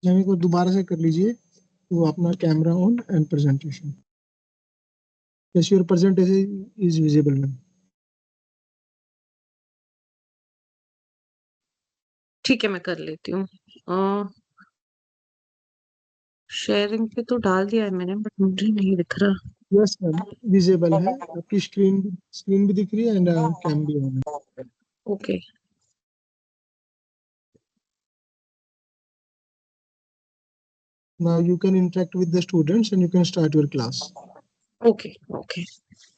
जमी को दोबारा से कर लीजिए, तो अपना camera on and presentation. Yes, your presentation is visible ma'am. ठीक है, मैं कर लेती हूँ। शेयरिंग पे तो डाल दिया है मैंने, बट मुझे नहीं दिख रहा। यस मैम, विजिबल है, आपकी स्क्रीन भी दिख रही है एंड कैम भी ऑन है। Okay, Now you can interact with the students and you can start your class. Okay, okay,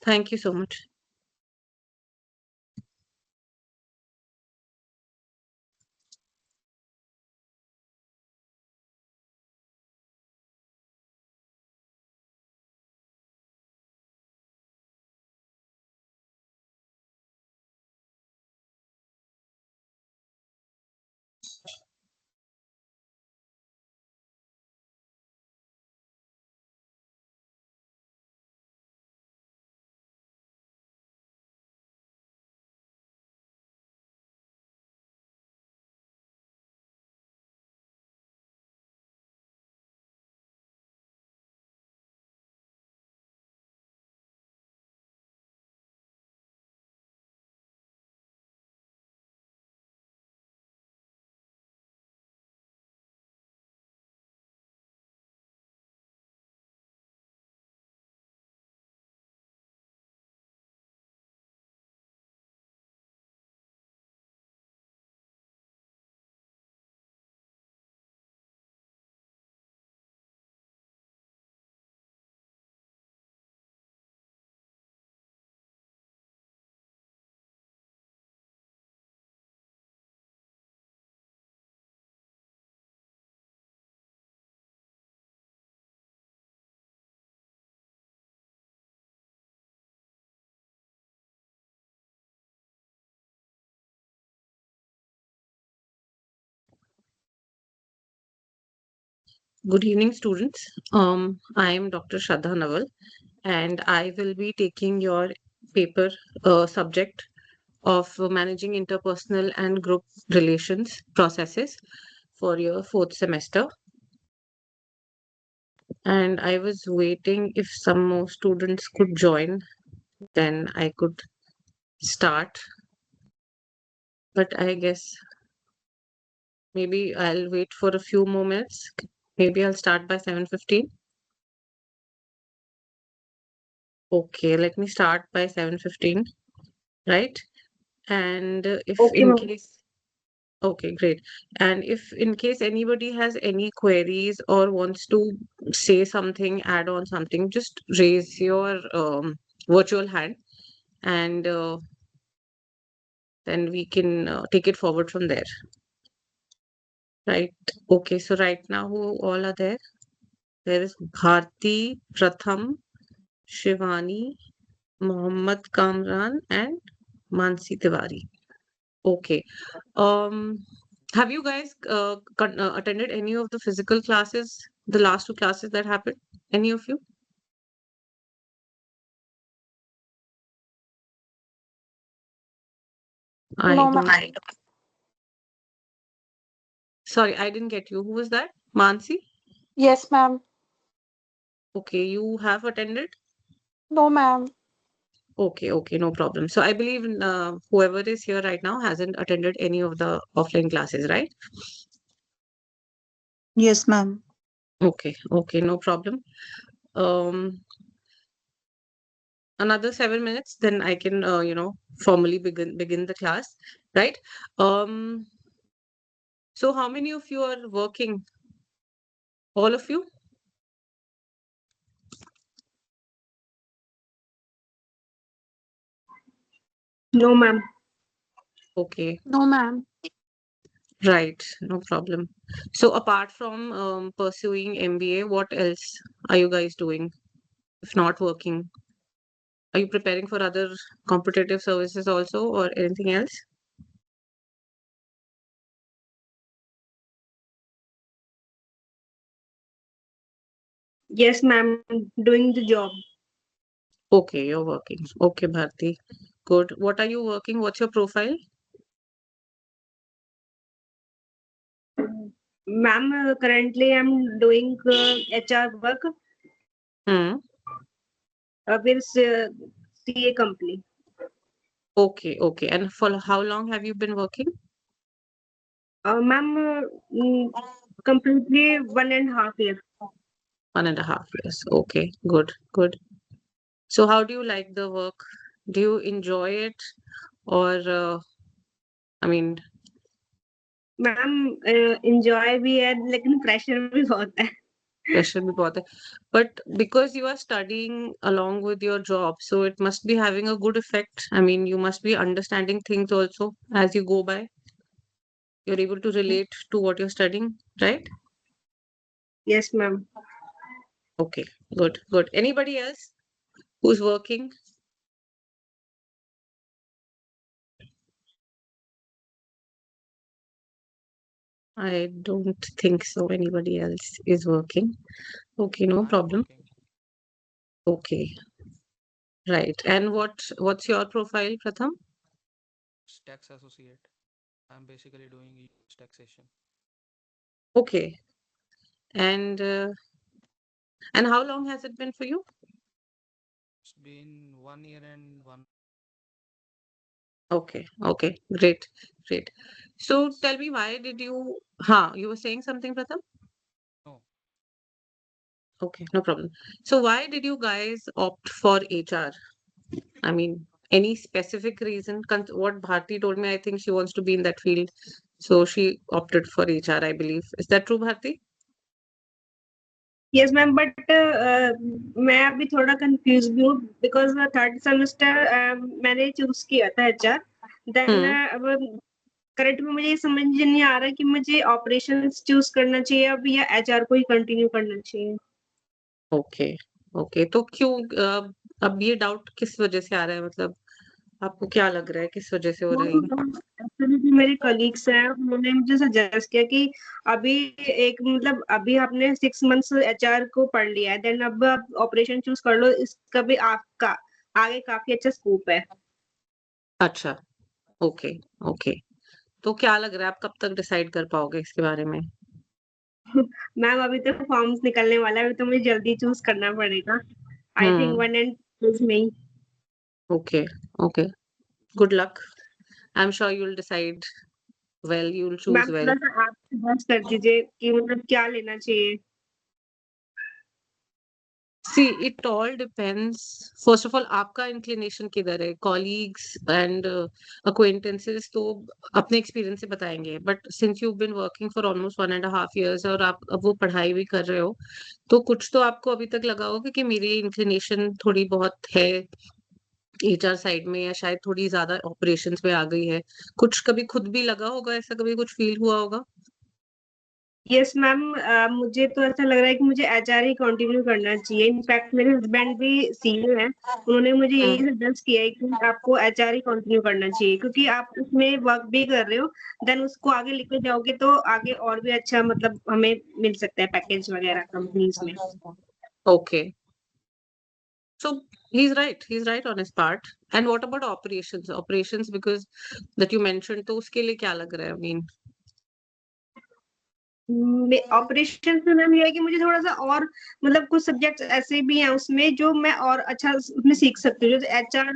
thank you so much. Good evening, students. I am Dr. Shraddha Naval, and I will be taking your paper subject of managing interpersonal and group relations processes for your fourth semester. And I was waiting if some more students could join, then I could start. But I guess maybe I'll wait for a few more minutes. Maybe I'll start by 7:15. Okay, let me start by 7:15, right? And if Okay, in ma'am. case, okay, great. And if in case anybody has any queries or wants to say something, add on something, just raise your virtual hand, and then we can take it forward from there. Right. Okay, so right now who all are there? There is Bharti, Pratham, Shivani, Mohammad Kamran, and Mansi Tiwari. Okay. Have you guys attended any of the physical classes, the last two classes that happened? Any of you? I No, don't. ma'am. Sorry, I didn't get you. Who was that? Mansi? Yes, ma'am. Okay, you have attended? No, ma'am. Okay, okay, no problem. So I believe whoever is here right now hasn't attended any of the offline classes, right? Yes, ma'am. Okay, okay, no problem. Another 7 minutes, then I can, formally begin the class, right? So how many of you are working? All of you? No, ma'am. Okay, No, ma'am. right, no problem. So apart from pursuing MBA, what else are you guys doing if not working? Are you preparing for other competitive services also or anything else? Yes, ma'am. Doing the job. Okay, you're working. Okay, Bharti. Good. What are you working? What's your profile? Ma'am, currently I'm doing HR work Hmm. with CA company. Okay, okay. And for how long have you been working? Ma'am, completely 1.5 years. 1.5 years. Okay, good, good. So how do you like the work? Do you enjoy it? Or, I mean, ma'am enjoy भी है लेकिन pressure भी बहुत है. pressure bhi bahut hai. But because you are studying along with your job, so it must be having a good effect. I mean, you must be understanding things also as you go by. You're able to relate to what you're studying, right? Yes, ma'am. Okay, good, good. Anybody else who's working? I don't think so. Anybody else is working. Okay, no I'm problem. working. Okay, right. And what's your profile, Pratham? It's tax associate. I'm basically doing US taxation. Okay. And how long has it been for you? It's been 1 year and one. Okay, okay, great. So tell me, why did you, you were saying something, Pratham? No, Okay, no problem. So why did you guys opt for HR? I mean, any specific reason? What Bharti told me, I think she wants to be in that field. So she opted for HR, I believe. Is that true, Bharti? Yes, ma'am. But मैं अभी थोड़ा confused भी हूँ because third semester मैंने choose किया था HR. Then अब current में मुझे ये समझ नहीं आ रहा कि मुझे operations choose करना चाहिए अब या HR को ही continue करना चाहिए. Okay, okay. तो क्यों अब ये डाउट किस वजह से आ रहा है? मतलब आपको क्या लग रहा है, किस वजह से हो रही है? एक्चुअली जो मेरे कलीग्स हैं उन्होंने मुझे सजेस्ट किया कि अभी एक मतलब अभी आपने 6 मंथ्स एचआर को पढ़ लिया है देन अब आप ऑपरेशन चूज कर लो इसका भी आपका आगे काफी अच्छा स्कोप है. अच्छा, ओके, ओके। तो क्या लग रहा है, आप कब तक डिसाइड कर पाओगे इसके बारे में? मैम अभी तो फॉर्म्स निकलने वाला है अभी तो मुझे जल्दी चूज करना पड़ेगा. आई थिंक 1 and 2 में. Okay, okay. Good luck. I'm sure you'll decide well, you'll choose ma'am well. थोड़ा सा आप सजेस्ट कर दीजिए कि मतलब क्या लेना चाहिए. See, it all depends. First of all, आपका inclination किधर है? Colleagues and acquaintances तो अपने experience से बताएंगे. But since you've been working for almost 1.5 years और आप अब वो पढ़ाई भी कर रहे हो, तो कुछ तो आपको अभी तक लगा होगा कि मेरी inclination थोड़ी बहुत है HR साइड में, या शायद थोड़ी ज्यादा ऑपरेशंस में आ गई है. कुछ कभी खुद भी लगा होगा, ऐसा कभी कुछ फील हुआ होगा? यस मैम मुझे तो ऐसा लग रहा है कि मुझे एचआर ही कंटिन्यू करना चाहिए. इनफैक्ट मेरे हस्बैंड भी सीनियर हैं उन्होंने मुझे यही सजेस्ट किया है कि आपको एचआर ही कंटिन्यू करना चाहिए क्योंकि आप उसमें वर्क भी कर रहे हो देन उसको आगे लेके जाओगे तो आगे और भी अच्छा मतलब हमें मिल सकता है पैकेज वगैरह कंपनीज में. Okay. So he's right on his part. And what about operations? Operations, because that you mentioned, तो उसके लिए क्या लग रहा है? I mean, ऑपरेशन में मैम ये है कि मुझे थोड़ा सा और मतलब कुछ सब्जेक्ट्स ऐसे भी हैं उसमें जो मैं और अच्छा उसमें सीख सकती हूँ. जैसे एचआर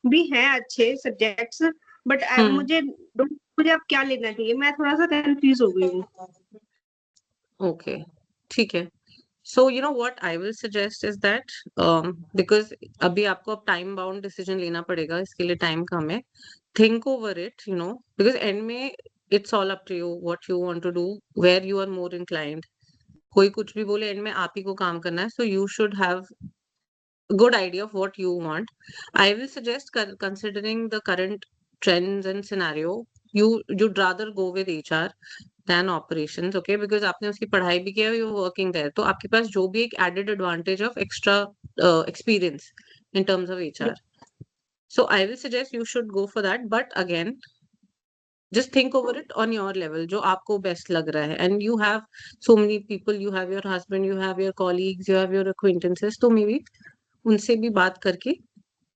भी हैं अच्छे सब्जेक्ट्स बट मुझे अब क्या लेना चाहिए मैं थोड़ा सा कंफ्यूज हो गई हूँ. okay, ठीक है. So you know what I will suggest is that because अभी आपको अब time bound decision लेना पड़ेगा, इसके लिए time कम है. Think over it, because end में it's all up to you what you want to do, where you are more inclined. कोई कुछ भी बोले, end में आप ही को काम करना है. So you should have a good idea of what you want. I will suggest, considering the current trends and scenario, you'd rather go with HR than operations, okay? Because आपने उसकी पढ़ाई भी किया, you're working there, तो आपके पास जो भी एक added advantage of extra experience in terms of HR. So I will suggest you should go for that. But again, just think over it on your level, जो आपको best लग रहा है. And you have so many people, you have your husband, you have your colleagues, you have your acquaintances, तो maybe उनसे भी बात करके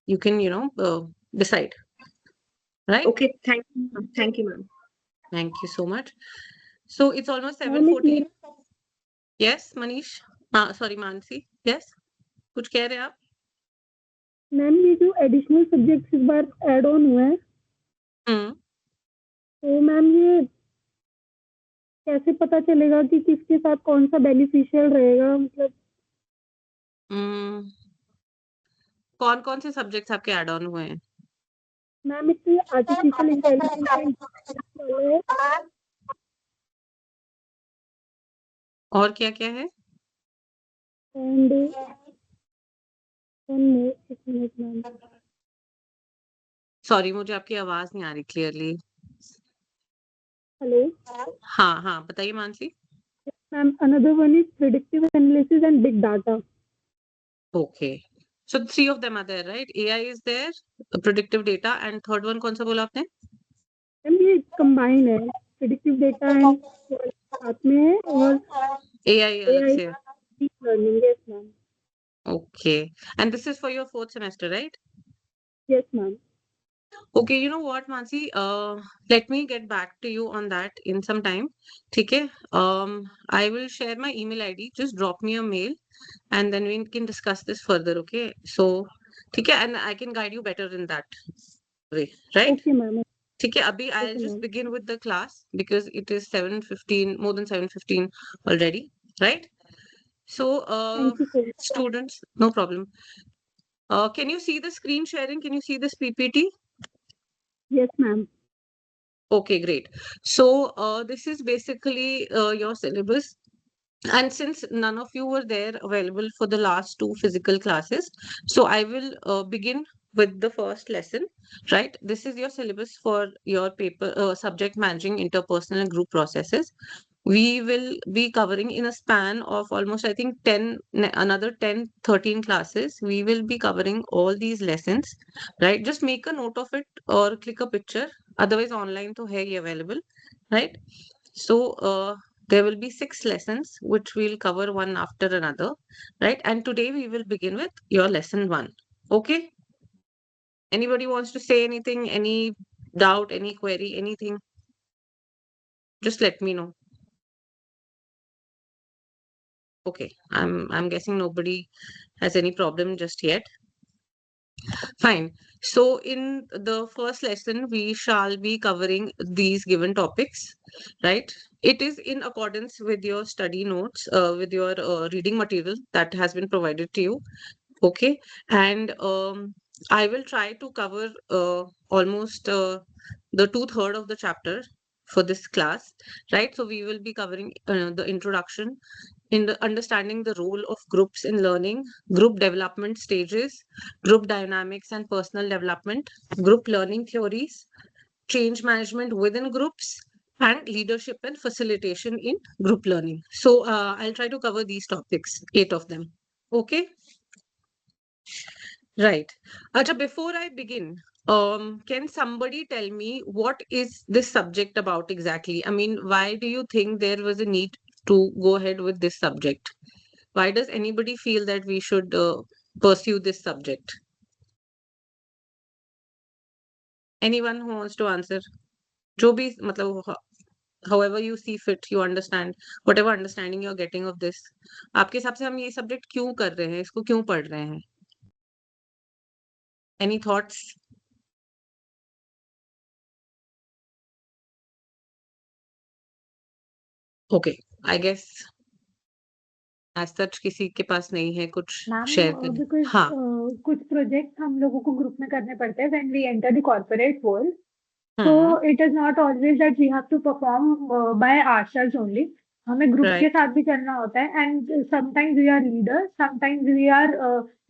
you can, decide. Right? Okay thank you ma'am. Thank you so much. So it's almost ma'am एक 7:14. मेरा Yes, Manish. Sorry, Mansi. Yes. कुछ कह रहे हैं आप? मैम ये जो एडिशनल सब्जेक्ट्स इस बार ऐड ऑन हुए हैं हम्म तो मैम ये कैसे पता चलेगा कि किसके साथ कौन सा बेनिफिशियल रहेगा, मतलब कौन कौन से सब्जेक्ट्स आपके ऐड ऑन हुए हैं? मैम इसमें आर्टिफिशियल इंटेलिजेंस है और क्या क्या है? एंड एक मिनट मैम, सॉरी, मुझे आपकी आवाज नहीं आ रही क्लियरली. हेलो हाँ हाँ, बताइए Mansi. Ma'am, another one is predictive analysis and big data. Okay. So 3 of them are there, right? AI is there, predictive data, and third one कौन सा बोला आपने? मैम ये कंबाइन है, प्रेडिक्टिव डेटा एंड साथ में है और AI अलग एआई से है. Deep learning. Yes ma'am. Okay. And this is for your 4th semester, right? Yes ma'am. Okay, you know what, Mansi? Let me get back to you on that in some time. ठीक है? I will share my email ID. Just drop me a mail, and then we can discuss this further. Okay? So, ठीक है? And I can guide you better in that way, right? Okay ma'am. ठीक है? अभी I'll Okay, just ma'am. begin with the class because it is 7:15, more than 7:15 already, right? So, thank you so much. students, no problem. Can you see the screen sharing? Can you see this PPT? Yes ma'am. Okay, great. So, this is basically your syllabus. And since none of you were there available for the last 2 physical classes, so I will begin with the first lesson, right? This is your syllabus for your paper, subject managing interpersonal and group processes. We will be covering in a span of almost, I think, another 10, 13 classes. We will be covering all these lessons, right? Just make a note of it or click a picture. Otherwise, online to hai ye available, right? So, there will be 6 lessons which we'll cover one after another, right? And today we will begin with your lesson 1. Okay? Anybody wants to say anything, any doubt, any query, anything? Just let me know. Okay, I'm guessing nobody has any problem just yet. Fine. So in the first lesson, we shall be covering these given topics, right? It is in accordance with your study notes, with your reading material that has been provided to you. Okay. And I will try to cover almost the 2/3 of the chapter for this class, right? So we will be covering the introduction, in the understanding the role of groups in learning, group development stages, group dynamics and personal development, group learning theories, change management within groups, and leadership and facilitation in group learning. So I'll try to cover these topics, 8 of them. Okay. Right. Acha, before I begin, can somebody tell me what is this subject about exactly? I mean, why do you think there was a need to go ahead with this subject? Why does anybody feel that we should pursue this subject? Anyone who wants to answer? जो भी मतलब however you see fit, you understand, whatever understanding you're getting of this. आपके हिसाब से हम ये subject क्यों कर रहे हैं? इसको क्यों पढ़ रहे हैं? Any thoughts? Okay, I guess as such किसी के पास नहीं है कुछ शेयर मैम करने. बिकॉज हाँ. कुछ प्रोजेक्ट हम लोगों को ग्रुप में करने पड़ते हैं when we enter the corporate world, hmm. So it is not always that we have to perform by ourselves only. हमें ग्रुप के Right. साथ भी करना होता है and sometimes we are leader, sometimes we are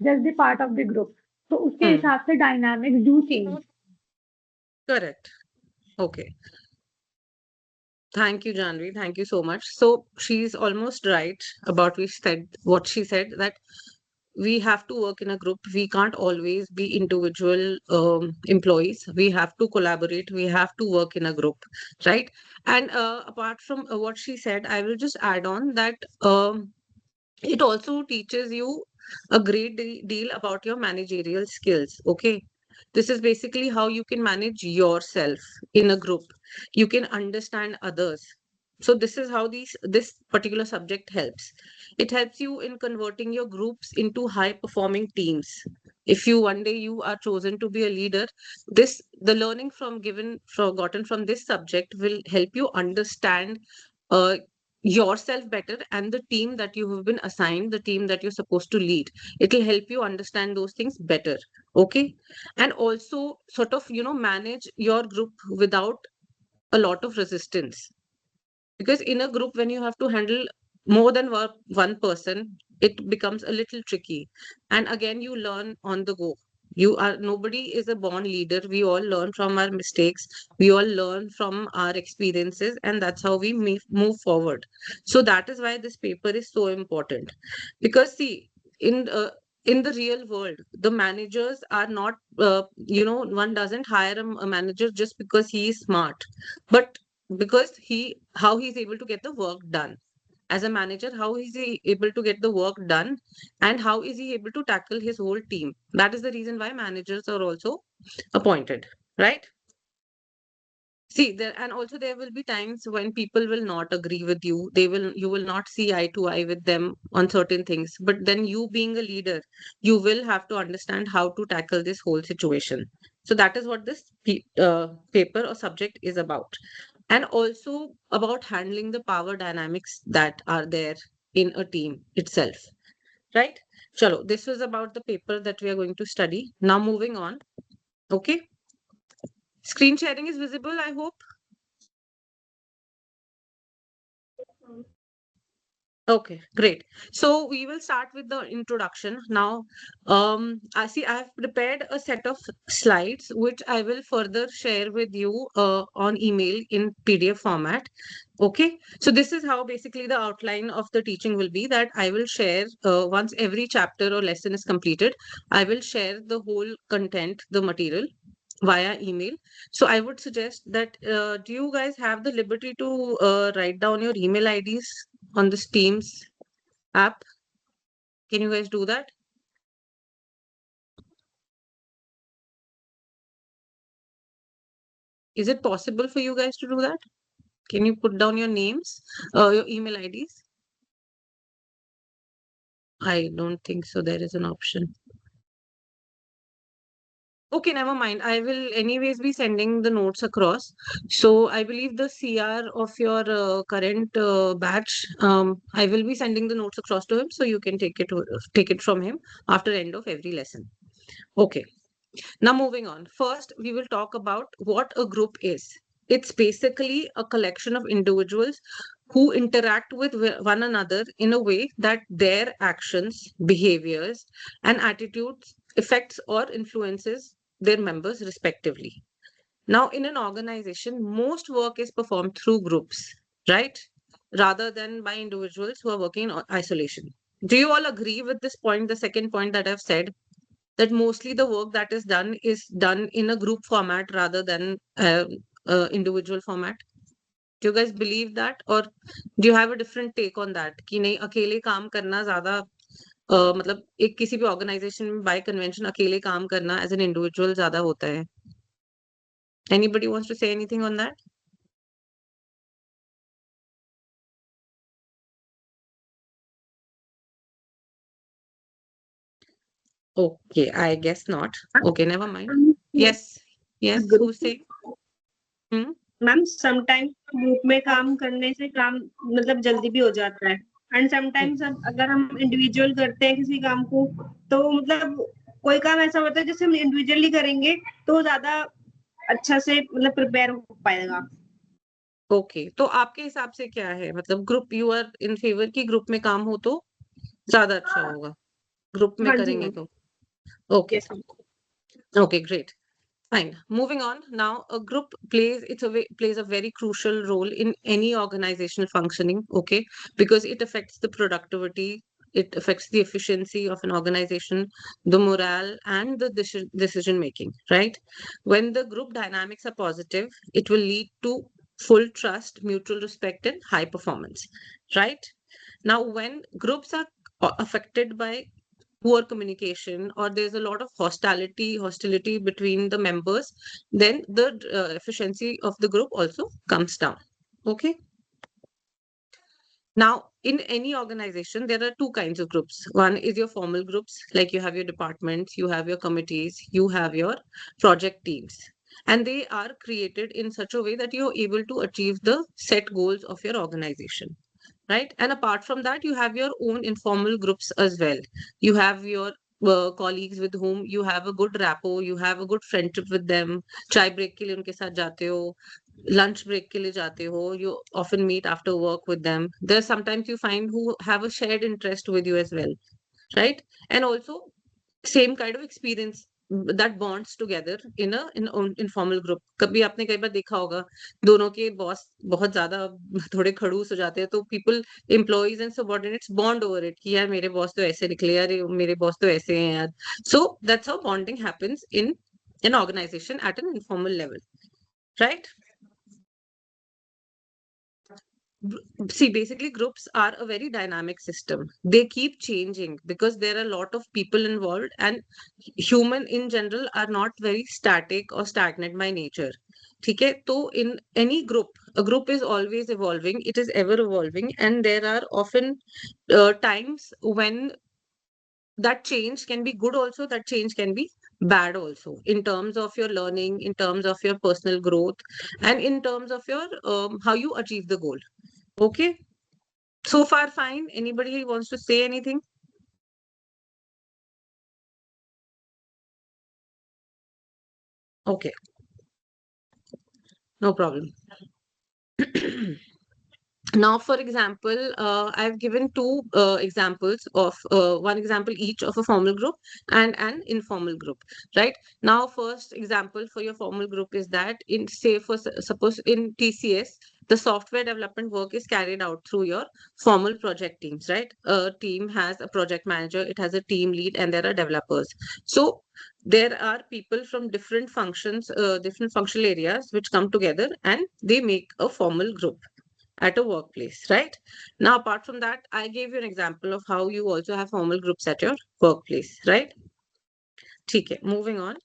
just the part of the group, तो उसके hmm. हिसाब से dynamics do change. Correct. Okay. Thank you, Janvi. Thank you so much. So she's almost right about what she said, that we have to work in a group. We can't always be individual employees. We have to collaborate. We have to work in a group, right? And apart from what she said, I will just add on that it also teaches you a great deal about your managerial skills. Okay. This is basically how you can manage yourself in a group. You can understand others, So this is how this particular subject helps. It helps you in converting your groups into high performing teams. If you one day you are chosen to be a leader, the learning gotten from this subject will help you understand uh, yourself better and the team that you have been assigned, the team that you're supposed to lead. It will help you understand those things better. Okay. And also sort of, manage your group without a lot of resistance, because in a group when you have to handle more than one person, it becomes a little tricky. And again, you learn on the go. Nobody is a born leader. We all learn from our mistakes, we all learn from our experiences, and that's how we move forward. So that is why this paper is so important. Because see, in the real world, the managers are not one doesn't hire a manager just because he is smart, but because how he's able to get the work done. As a manager, how is he able to get the work done, and how is he able to tackle his whole team? That is the reason why managers are also appointed, right? See, and also there will be times when people will not agree with you. You will not see eye to eye with them on certain things. But then you being a leader, you will have to understand how to tackle this whole situation. So that is what this paper or subject is about. And also about handling the power dynamics that are there in a team itself, right? Chalo, this was about the paper that we are going to study. Now moving on. Okay. Screen sharing is visible, I hope. Okay, great. So we will start with the introduction. Now, I see I have prepared a set of slides, which I will further share with you on email in PDF format. Okay, so this is how basically the outline of the teaching will be, that I will share once every chapter or lesson is completed, I will share the whole content, the material via email. So I would suggest that do you guys have the liberty to write down your email IDs on this Teams app? Can you guys do that? Is it possible for you guys to do that? Can you put down your names, your email IDs? I don't think so. There is an option. Okay, never mind. I will anyways be sending the notes across. So I believe the CR of your current batch, I will be sending the notes across to him, so you can take it from him after end of every lesson. Okay. Now moving on. First, we will talk about what a group is. It's basically a collection of individuals who interact with one another in a way that their actions, behaviors, and attitudes affects or influences their members respectively. Now, in an organization, most work is performed through groups, right? Rather than by individuals who are working in isolation. Do you all agree with this point, the second point that I've said? That mostly the work that is done in a group format rather than individual format. Do you guys believe that, or do you have a different take on that कि नहीं अकेले काम करना ज्यादा मतलब एक किसी भी ऑर्गेनाइजेशन में बाय कन्वेंशन अकेले काम करना एज एन इंडिविजुअल ज्यादा होता है? Anybody wants to say anything on that? Okay, I guess not. Okay, never mind. Yes, who's saying? Ma'am sometimes group में काम करने से काम मतलब जल्दी भी हो जाता है, एंड समटाइम्स अगर हम इंडिविजुअल करते हैं किसी काम को तो मतलब कोई काम ऐसा होता है जैसे हम इंडिविजुअली करेंगे तो ज्यादा अच्छा से मतलब प्रिपेयर हो पाएगा। ओके, तो आपके हिसाब से क्या है, मतलब group you are in favour की ग्रुप में काम हो तो ज्यादा अच्छा होगा, ग्रुप में हाँ जी करेंगे मैम। तो? Okay yes ma'am. okay, great. Fine. Moving on. Now, a group plays a very crucial role in any organizational functioning, okay? Because it affects the productivity, it affects the efficiency of an organization, the morale, and the decision making, right? When the group dynamics are positive, it will lead to full trust, mutual respect, and high performance, right? Now, when groups are affected by poor communication, or there's a lot of hostility between the members, then the efficiency of the group also comes down. Okay. Now, in any organization, there are two kinds of groups. One is your formal groups, like you have your departments, you have your committees, you have your project teams. And they are created in such a way that you're able to achieve the set goals of your organization, right? And apart from that, you have your own informal groups as well. You have your colleagues with whom you have a good rapport, you have a good friendship with them. Chai break के लिए उनके साथ जाते हो, lunch break के लिए जाते हो, you often meet after work with them. There's sometimes you find who have a shared interest with you as well, right? And also same kind of experience that bonds together in a informal group. कभी आपने कई बार देखा होगा दोनों के boss बहुत ज्यादा थोड़े खड़ूस हो जाते हैं, तो people employees and subordinates bond over it कि यार मेरे बॉस तो ऐसे निकले, यार मेरे बॉस तो ऐसे हैं यार. So that's how bonding happens in an organization at an informal level, right? See, basically groups are a very dynamic system. They keep changing because there are a lot of people involved, and human in general are not very static or stagnant by nature. ठीक है, तो in any group, a group is always evolving, it is ever evolving, and there are often times when that change can be good also, that change can be bad also, in terms of your learning, in terms of your personal growth, and in terms of your how you achieve the goal. Okay, so far fine. Anybody wants to say anything? Okay, no problem. Now, for example, I've given two examples of one example each of a formal group and an informal group, right? Now, first example for your formal group is that in, say, for suppose in TCS, the software development work is carried out through your formal project teams, right? A team has a project manager, it has a team lead, and there are developers. So there are people from different functions, different functional areas, which come together and they make a formal group at a workplace, right? Now, apart from that, I gave you an example of how you also have formal groups at your workplace, right? Okay, moving on.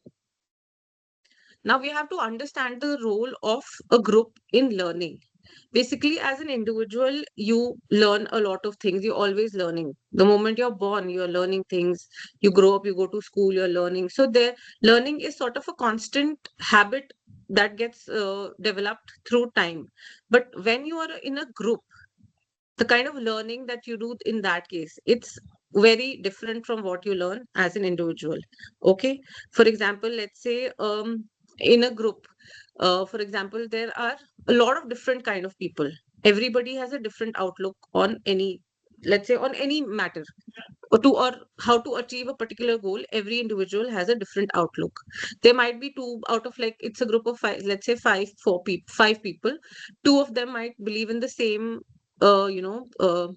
Now we have to understand the role of a group in learning. Basically, as an individual, you learn a lot of things. You're always learning. The moment you're born, you're learning things. You grow up, you go to school, you're learning. So there, learning is sort of a constant habit that gets developed through time. But when you are in a group, the kind of learning that you do in that case, it's very different from what you learn as an individual. Okay, for example, let's say in a group, for example, there are a lot of different kind of people. Everybody has a different outlook on any, let's say, on any matter, or how to achieve a particular goal. Every individual has a different outlook. There might be two out of, like, it's a group of five, let's say five people. Two of them might believe in the same you know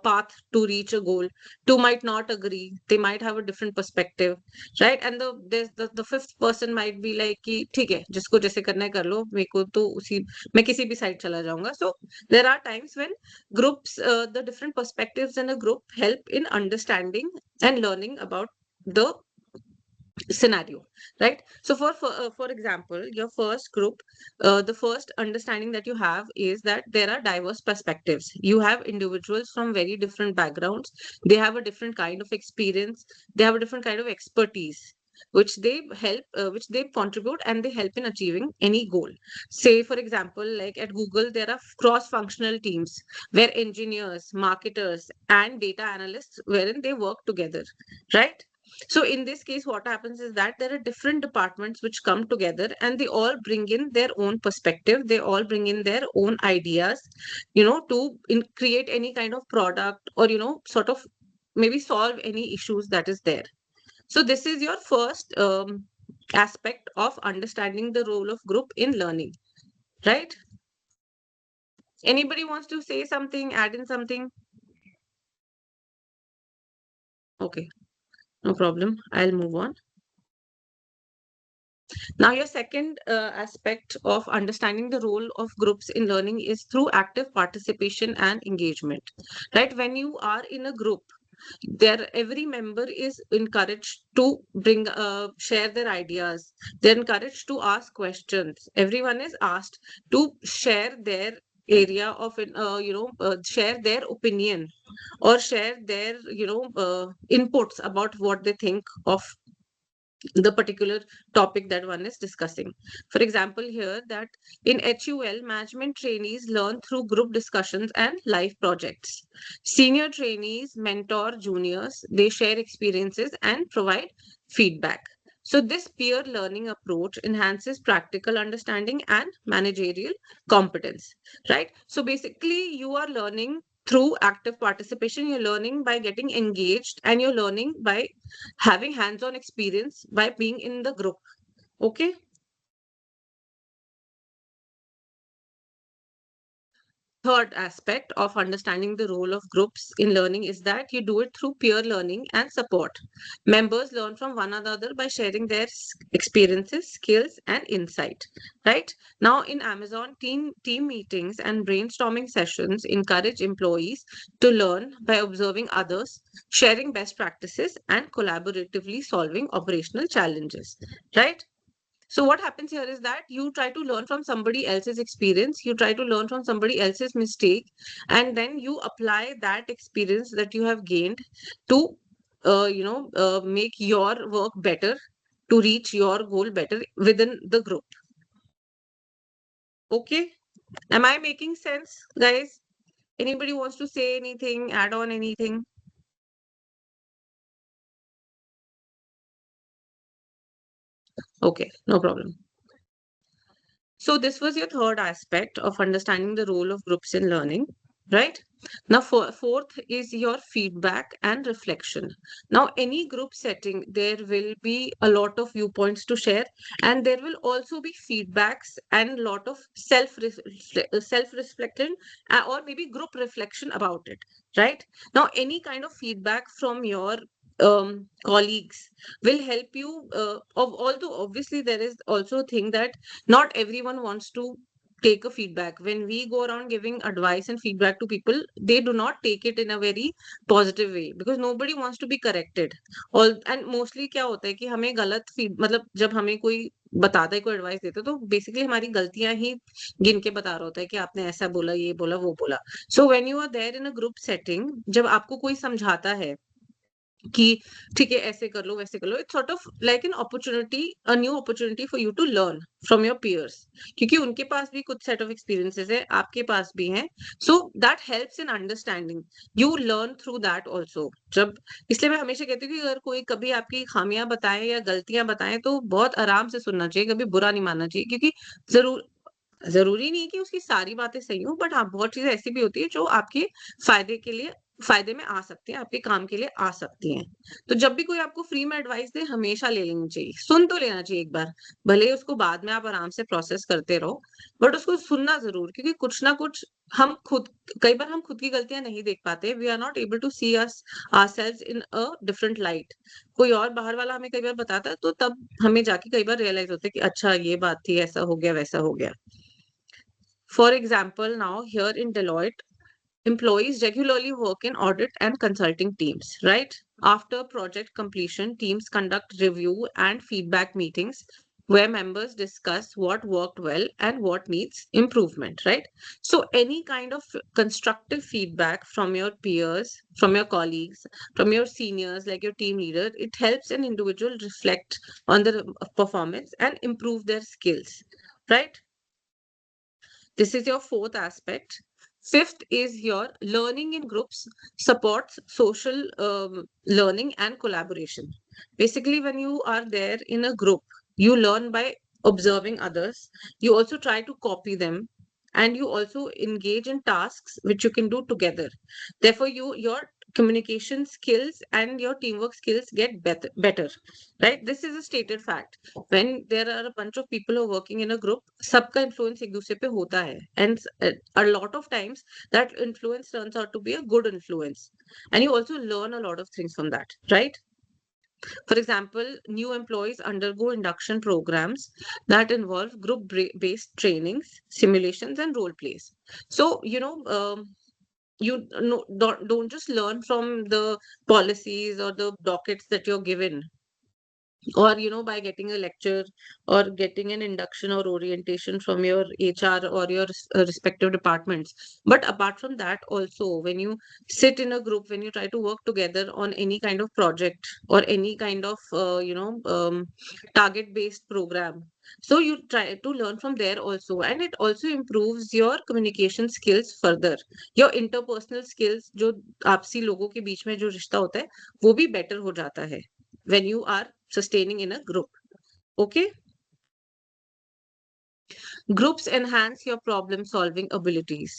path to reach a goal. Two might not agree, they might have a different perspective, right? And the fifth person might be like कि ठीक है, जिसको जैसे करना है कर लो, मेरे को तो उसी, मैं किसी भी साइड चला जाऊंगा. So there are times when groups, the different perspectives in a group help in understanding and learning about the scenario, right? So for example, your first group, the first understanding that you have is that there are diverse perspectives. You have individuals from very different backgrounds. They have a different kind of experience, they have a different kind of expertise, which they help, which they contribute, and they help in achieving any goal. Say, for example, like at Google, there are cross-functional teams where engineers, marketers, and data analysts, wherein they work together, right? So in this case, what happens is that there are different departments which come together, and they all bring in their own perspective. They all bring in their own ideas, to create any kind of product, or, sort of maybe solve any issues that is there. So this is your first aspect of understanding the role of group in learning, right? Anybody wants to say something, add in something? Okay. No problem. I'll move on. Now, your second aspect of understanding the role of groups in learning is through active participation and engagement, right? When you are in a group, there every member is encouraged to share their ideas. They're encouraged to ask questions. Everyone is asked to share their area of share their opinion or share their inputs about what they think of the particular topic that one is discussing. For example, here that in HUL, management trainees learn through group discussions and live projects. Senior trainees mentor juniors, they share experiences and provide feedback. So this peer learning approach enhances practical understanding and managerial competence, right? So basically you are learning through active participation, you're learning by getting engaged, and you're learning by having hands-on experience by being in the group. Okay. Third aspect of understanding the role of groups in learning is that you do it through peer learning and support. Members learn from one another by sharing their experiences, skills, and insight. Right now, in Amazon, team meetings and brainstorming sessions encourage employees to learn by observing others, sharing best practices, and collaboratively solving operational challenges. Right. So what happens here is that you try to learn from somebody else's experience, you try to learn from somebody else's mistake, and then you apply that experience that you have gained to, make your work better, to reach your goal better within the group. Okay. Am I making sense, guys? Anybody wants to say anything, add on anything? Okay, no problem. So this was your third aspect of understanding the role of groups in learning, right? Now, fourth is your feedback and reflection. Now, any group setting, there will be a lot of viewpoints to share, and there will also be feedbacks and a lot of self-reflection or maybe group reflection about it, right? Now, any kind of feedback from your colleagues will help you, although obviously there is also a thing that not everyone wants to take a feedback. When we go around giving advice and feedback to people, they do not take it in a very positive way because nobody wants to be corrected. All and mostly क्या होता है कि हमें गलत मतलब जब हमें कोई बताता है, कोई एडवाइस देता है, तो बेसिकली हमारी गलतियां ही गिन के बता रहा होता है कि आपने ऐसा बोला, ये बोला, वो बोला. So when you are there in a group setting, जब आपको कोई समझाता है कि ठीक है ऐसे कर लो, वैसे कर लो, it's sort of like an opportunity, a new opportunity for you to learn from your peers, क्योंकि उनके पास भी कुछ सेट ऑफ एक्सपीरियंसेस है, आपके पास भी हैं. So that helps in understanding, you learn through that also. जब इसलिए मैं हमेशा कहती हूँ कि अगर कोई कभी आपकी खामियां बताए या गलतियां बताएं तो बहुत आराम से सुनना चाहिए, कभी बुरा नहीं मानना चाहिए, क्योंकि जरूरी नहीं कि उसकी सारी बातें सही हो, बट हाँ बहुत चीजें ऐसी भी होती है जो आपके फायदे में आ सकती हैं, आपके काम के लिए आ सकती हैं. तो जब भी कोई आपको फ्री में एडवाइस दे, हमेशा ले लेनी चाहिए, सुन तो लेना चाहिए एक बार, भले ही उसको बाद में आप आराम से प्रोसेस करते रहो, बट उसको सुनना जरूर, क्योंकि कुछ ना कुछ कई बार हम खुद की गलतियां नहीं देख पाते. We are not able to see ourselves in a different light. कोई और बाहर वाला हमें कई बार बताता है, तो तब हमें जाके कई बार रियलाइज होता है कि अच्छा ये बात थी, ऐसा हो गया, वैसा हो गया. For example, now here in Deloitte, employees regularly work in audit and consulting teams, right? After project completion, teams conduct review and feedback meetings where members discuss what worked well and what needs improvement, right? So any kind of constructive feedback from your peers, from your colleagues, from your seniors, like your team leader, it helps an individual reflect on their performance and improve their skills, right? This is your fourth aspect. Fifth is your learning in groups supports social learning and collaboration. Basically, when you are there in a group, you learn by observing others. You also try to copy them, and you also engage in tasks which you can do together. Therefore, your communication skills and your teamwork skills get better, right? This is a stated fact. When there are a bunch of people who are working in a group, सबका influence एक दूसरे पे होता है, and a lot of times that influence turns out to be a good influence, and you also learn a lot of things from that, right? For example, new employees undergo induction programs that involve group-based trainings, simulations, and role plays. So, you don't just learn from the policies or the dockets that you're given. or by getting a lecture or getting an induction or orientation from your HR or your respective departments. But apart from that also, when you sit in a group, when you try to work together on any kind of project or any kind of target based program, so you try to learn from there also, and it also improves your communication skills further. your interpersonal skills, जो आपसी लोगों के बीच में जो रिश्ता होता है, वो भी better हो जाता है when you are sustaining in a group. Okay? Groups enhance your problem solving abilities.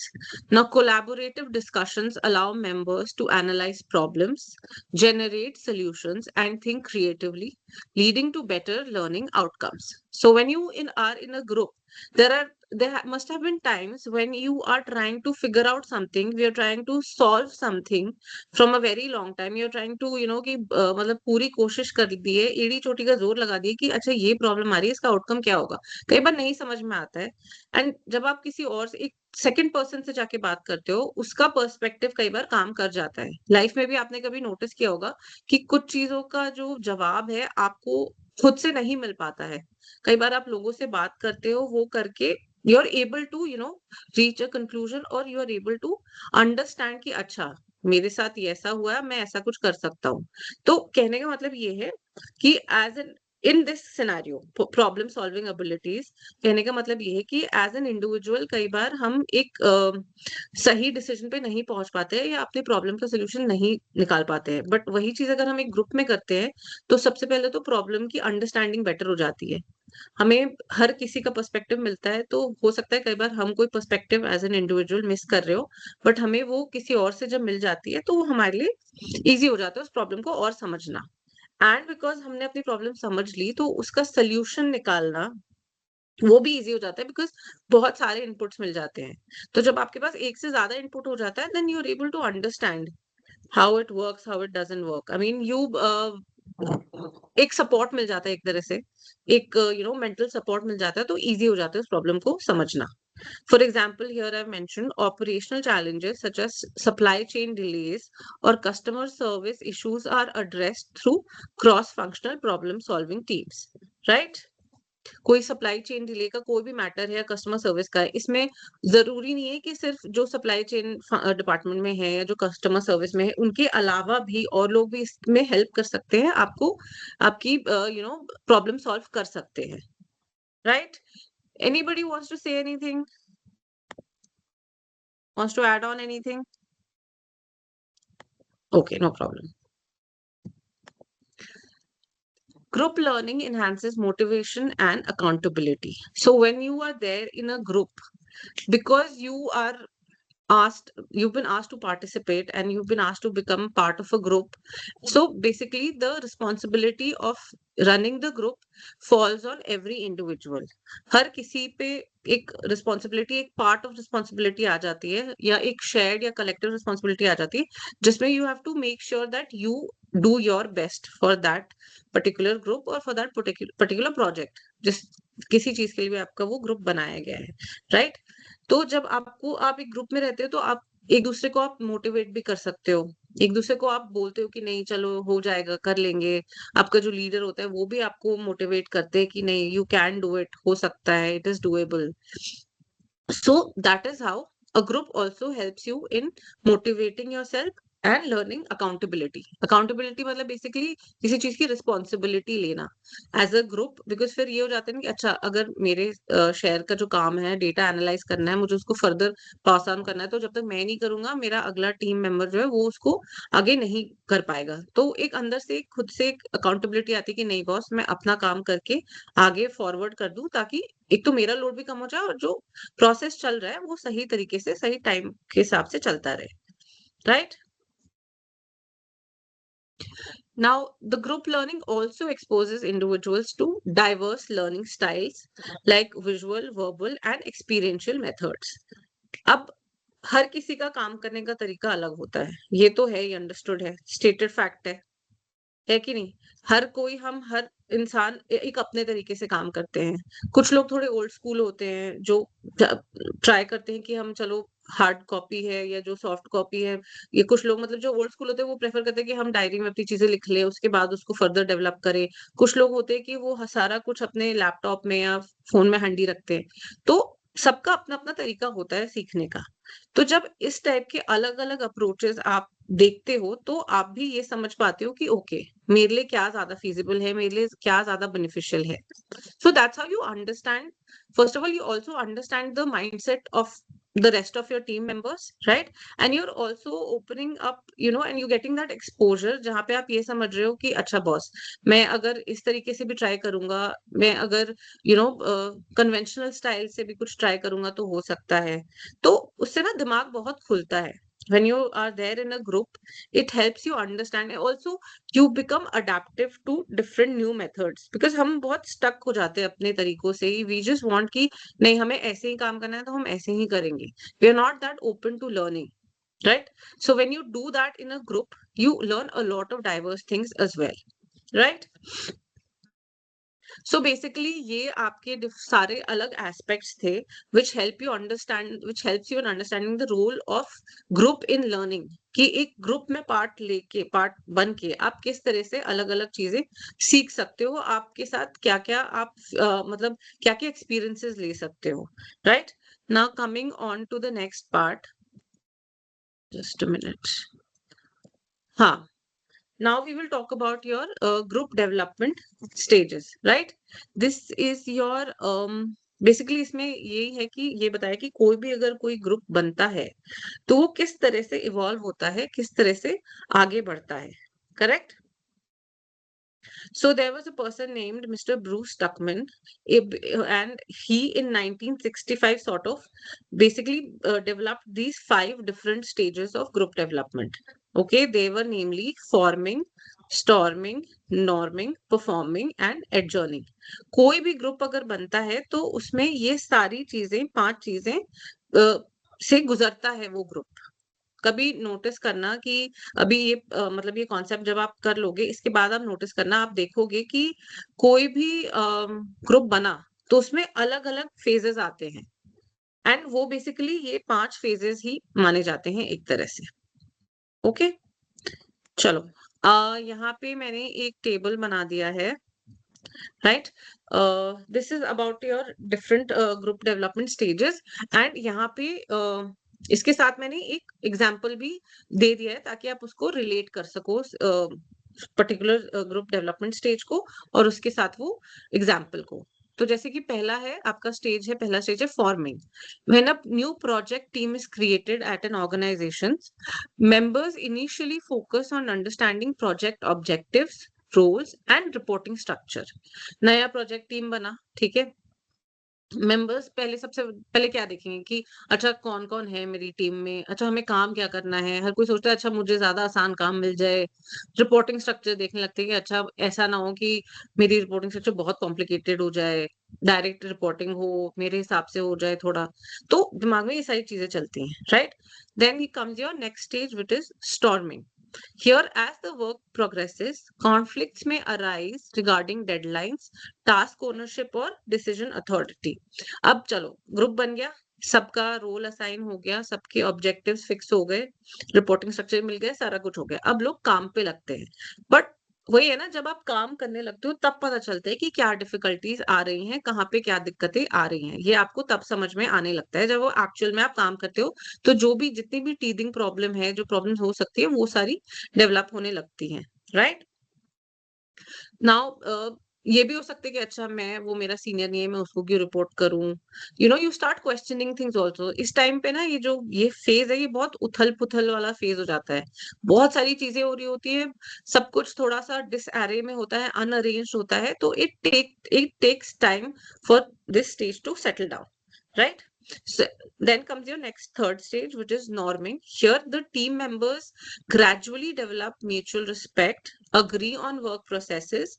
Now, collaborative discussions allow members to analyze problems, generate solutions, and think creatively, leading to better learning outcomes. So, when you are in a group, there must have been times when you are trying to figure out something, we are trying to solve something from a very long time. You're trying to कि मतलब पूरी कोशिश कर दी है, एड़ी चोटी का जोर लगा दिया कि अच्छा ये प्रॉब्लम आ रही है, इसका आउटकम क्या होगा, कई बार नहीं समझ में आता है। एंड जब आप किसी और से एक सेकंड पर्सन से जाके बात करते हो, उसका पर्सपेक्टिव कई बार काम कर जाता है। लाइफ में भी आपने कभी नोटिस किया होगा कि कुछ चीजों का जो जवाब है आपको खुद से नहीं मिल पाता है। कई बार आप लोगों से बात करते हो, वो करके you are able to reach a conclusion, और you are able to understand कि अच्छा मेरे साथ ये ऐसा हुआ है, मैं ऐसा कुछ कर सकता हूँ। तो कहने का मतलब ये है कि as an in this scenario problem solving abilities, कहने का मतलब ये है कि एज एन इंडिविजुअल कई बार हम एक सही डिसीजन पे नहीं पहुंच पाते हैं या अपनी प्रॉब्लम का सोल्यूशन नहीं निकाल पाते हैं। बट वही चीज अगर हम एक ग्रुप में करते हैं तो सबसे पहले तो प्रॉब्लम की अंडरस्टैंडिंग बेटर हो जाती है, हमें हर किसी का पर्सपेक्टिव मिलता है। तो हो सकता है कई बार हम कोई perspective as an individual miss कर रहे हो, बट हमें वो किसी और से जब मिल जाती है तो वो हमारे लिए इजी हो जाता है उस प्रॉब्लम को और समझना। एंड बिकॉज हमने अपनी प्रॉब्लम समझ ली तो उसका सोल्यूशन निकालना वो भी इजी हो जाता है, बिकॉज बहुत सारे इनपुट्स मिल जाते हैं। तो जब आपके पास एक से ज्यादा इनपुट हो जाता है, then you are able to understand how it works, how it doesn't work. I mean एक सपोर्ट मिल जाता है, एक तरह से एक मेंटल सपोर्ट मिल जाता है, तो इजी हो जाता है उस प्रॉब्लम को समझना। For example, here I've mentioned operational challenges such as supply chain delays or customer service issues are addressed through cross-functional problem-solving teams, right? कोई सप्लाई चेन डिले का कोई भी मैटर है या कस्टमर सर्विस का है, इसमें जरूरी नहीं है कि सिर्फ जो सप्लाई चेन डिपार्टमेंट में है या जो कस्टमर सर्विस में है, उनके अलावा भी और लोग भी इसमें हेल्प कर सकते हैं, आपको आपकी प्रॉब्लम सॉल्व कर सकते हैं, right? Anybody wants to say anything? Wants to add on anything? Okay, no problem. Group learning enhances motivation and accountability. So when you are there in a group, because you've been asked to participate and you've been asked to become part of a group. So basically the responsibility of running the group falls on every individual. हर किसी पे एक responsibility, एक part of responsibility आ जाती है, या एक shared या collective responsibility आ जाती है, जिसमें you have to make sure that you do your best for that particular group or for that particular project, जिस किसी चीज के लिए भी आपका वो ग्रुप बनाया गया है, राइट? तो जब आप एक ग्रुप में रहते हो तो आप एक दूसरे को आप मोटिवेट भी कर सकते हो, एक दूसरे को आप बोलते हो कि नहीं चलो हो जाएगा, कर लेंगे। आपका जो लीडर होता है वो भी आपको मोटिवेट करते हैं कि नहीं यू कैन डू इट, हो सकता है, it is doable. So that is how a group also helps you in motivating yourself and learning accountability. Accountability मतलब basically किसी चीज की responsibility लेना as a group, because फिर ये हो जाता है ना कि अच्छा अगर मेरे शेयर का जो काम है डेटा एनालाइज करना है, मुझे उसको फर्दर पास ऑन करना है, तो जब तक मैं नहीं करूंगा मेरा अगला टीम मेंबर जो है वो उसको आगे नहीं कर पाएगा। तो एक अंदर से खुद से एक अकाउंटेबिलिटी आती है कि नहीं बॉस, मैं अपना काम करके आगे फॉरवर्ड कर दूं, ताकि एक तो मेरा लोड भी कम हो जाए और जो प्रोसेस चल रहा है वो सही तरीके से सही टाइम के हिसाब से चलता रहे, right? Now, the group learning also exposes individuals to diverse learning styles like visual, verbal, and experiential methods. अब हर किसी का काम करने का तरीका अलग होता है, ये तो है, ये अंडरस्टूड है, स्टेटेड फैक्ट है कि नहीं? हर इंसान एक अपने तरीके से काम करते हैं। कुछ लोग थोड़े ओल्ड स्कूल होते हैं जो ट्राई करते हैं कि हम चलो हार्ड कॉपी है या जो सॉफ्ट कॉपी है, ये कुछ लोग मतलब जो ओल्ड स्कूल होते हैं वो प्रेफर करते हैं कि हम डायरी में अपनी चीजें लिख लें, उसके बाद उसको फर्दर डेवलप करें। कुछ लोग होते हैं कि वो सारा कुछ अपने लैपटॉप में या फोन में हैंडी रखते हैं। तो सबका अपना अपना तरीका होता है सीखने का। तो जब इस टाइप के अलग अलग अप्रोचेस आप देखते हो तो आप भी ये समझ पाते हो कि ओके, मेरे लिए क्या ज्यादा फीजिबल है, मेरे लिए क्या ज्यादा बेनिफिशियल है। So that's how you understand. First of all, you also understand the mindset of the rest of your team members, right? And you're also opening up, and you're getting that exposure जहाँ पे आप ये समझ रहे हो कि अच्छा boss, मैं अगर इस तरीके से भी ट्राई करूंगा, मैं अगर कन्वेंशनल स्टाइल से भी कुछ ट्राई करूंगा तो हो सकता है। तो उससे ना दिमाग बहुत खुलता है। When you are there in a group, it helps you understand. And also, you become adaptive to different new methods, because हम बहुत stuck हो जाते हैं अपने तरीकों से ही। We just want कि नहीं, हमें ऐसे ही काम करना है तो हम ऐसे ही करेंगे। We are not that open to learning, right? So when you do that in a group, you learn a lot of diverse things as well, right? So basically ये आपके सारे अलग aspects थे which help you understand, which helps you in understanding the role of group in learning, कि एक group में part बन के आप किस तरह से अलग अलग चीजें सीख सकते हो, आपके साथ क्या क्या आप मतलब क्या क्या एक्सपीरियंसेस ले सकते हो, right? Now coming on to the next part, just a minute. हाँ, now we will talk about your group development stages, right? This is your basically इसमें यही है कि ये बताया कि कोई भी अगर कोई ग्रुप बनता है तो वो किस तरह से इवॉल्व होता है, किस तरह से आगे बढ़ता है, correct? So there was a person named Mr. Bruce Tuckman, and he in 1965 sort of basically developed these 5 different stages of group development. Okay, they were namely forming, storming, norming, performing and adjourning. कोई भी group अगर बनता है तो उसमें ये सारी चीजें, 5 चीजें से गुजरता है वो ग्रुप। कभी नोटिस करना कि अभी ये मतलब ये कॉन्सेप्ट जब आप कर लोगे, इसके बाद आप नोटिस करना, आप देखोगे कि कोई भी ग्रुप बना तो उसमें अलग अलग फेजेस आते हैं, एंड वो बेसिकली ये 5 फेजेस ही माने जाते हैं एक तरह से। ओके, चलो यहाँ पे मैंने एक टेबल बना दिया है, right? This is about your different group development stages, and यहाँ पे इसके साथ मैंने एक एग्जाम्पल भी दे दिया है ताकि आप उसको रिलेट कर सको पर्टिकुलर ग्रुप डेवलपमेंट स्टेज को और उसके साथ वो एग्जाम्पल को। तो जैसे कि पहला स्टेज है forming. When a new project team is created at an organisation, members initially focus on understanding project objectives, roles and reporting structure. नया प्रोजेक्ट टीम बना, ठीक है? मेंबर्स सबसे पहले क्या देखेंगे कि अच्छा कौन कौन है मेरी टीम में, अच्छा हमें काम क्या करना है। हर कोई सोचता है अच्छा मुझे ज्यादा आसान काम मिल जाए। रिपोर्टिंग स्ट्रक्चर देखने लगते हैं कि अच्छा ऐसा ना हो कि मेरी रिपोर्टिंग स्ट्रक्चर बहुत कॉम्प्लिकेटेड हो जाए, डायरेक्ट रिपोर्टिंग हो, मेरे हिसाब से हो जाए थोड़ा। तो दिमाग में ये सारी चीजें चलती हैं, राइट? देन ही comes your next stage which is storming. Here, as the work progresses, conflicts may arise regarding deadlines, task ownership और decision authority. अब चलो ग्रुप बन गया, सबका रोल असाइन हो गया, सबके ऑब्जेक्टिव्स फिक्स हो गए, रिपोर्टिंग स्ट्रक्चर मिल गया, सारा कुछ हो गया। अब लोग काम पे लगते हैं, बट वही है ना, जब आप काम करने लगते हो तब पता चलता है कि क्या डिफिकल्टीज आ रही हैं, कहाँ पे क्या दिक्कतें आ रही हैं। ये आपको तब समझ में आने लगता है जब वो एक्चुअल में आप काम करते हो। तो जो भी जितनी भी टीदिंग प्रॉब्लम है, जो प्रॉब्लम हो सकती है, वो सारी डेवलप होने लगती हैं, राइट? नाउ ये भी हो सकता है कि अच्छा वो मेरा सीनियर नहीं है, मैं उसको क्यों रिपोर्ट करूं। You start questioning things also. इस टाइम पे ना ये फेज है, ये बहुत उथल पुथल वाला फेज हो जाता है। बहुत सारी चीजें हो रही होती है, सब कुछ थोड़ा सा डिसअरे में होता है, अनअरेंज्ड होता है। तो it takes time for this stage to settle down, right? So then comes your next third stage, which is norming. Here, the team members gradually develop mutual respect, agree on work processes,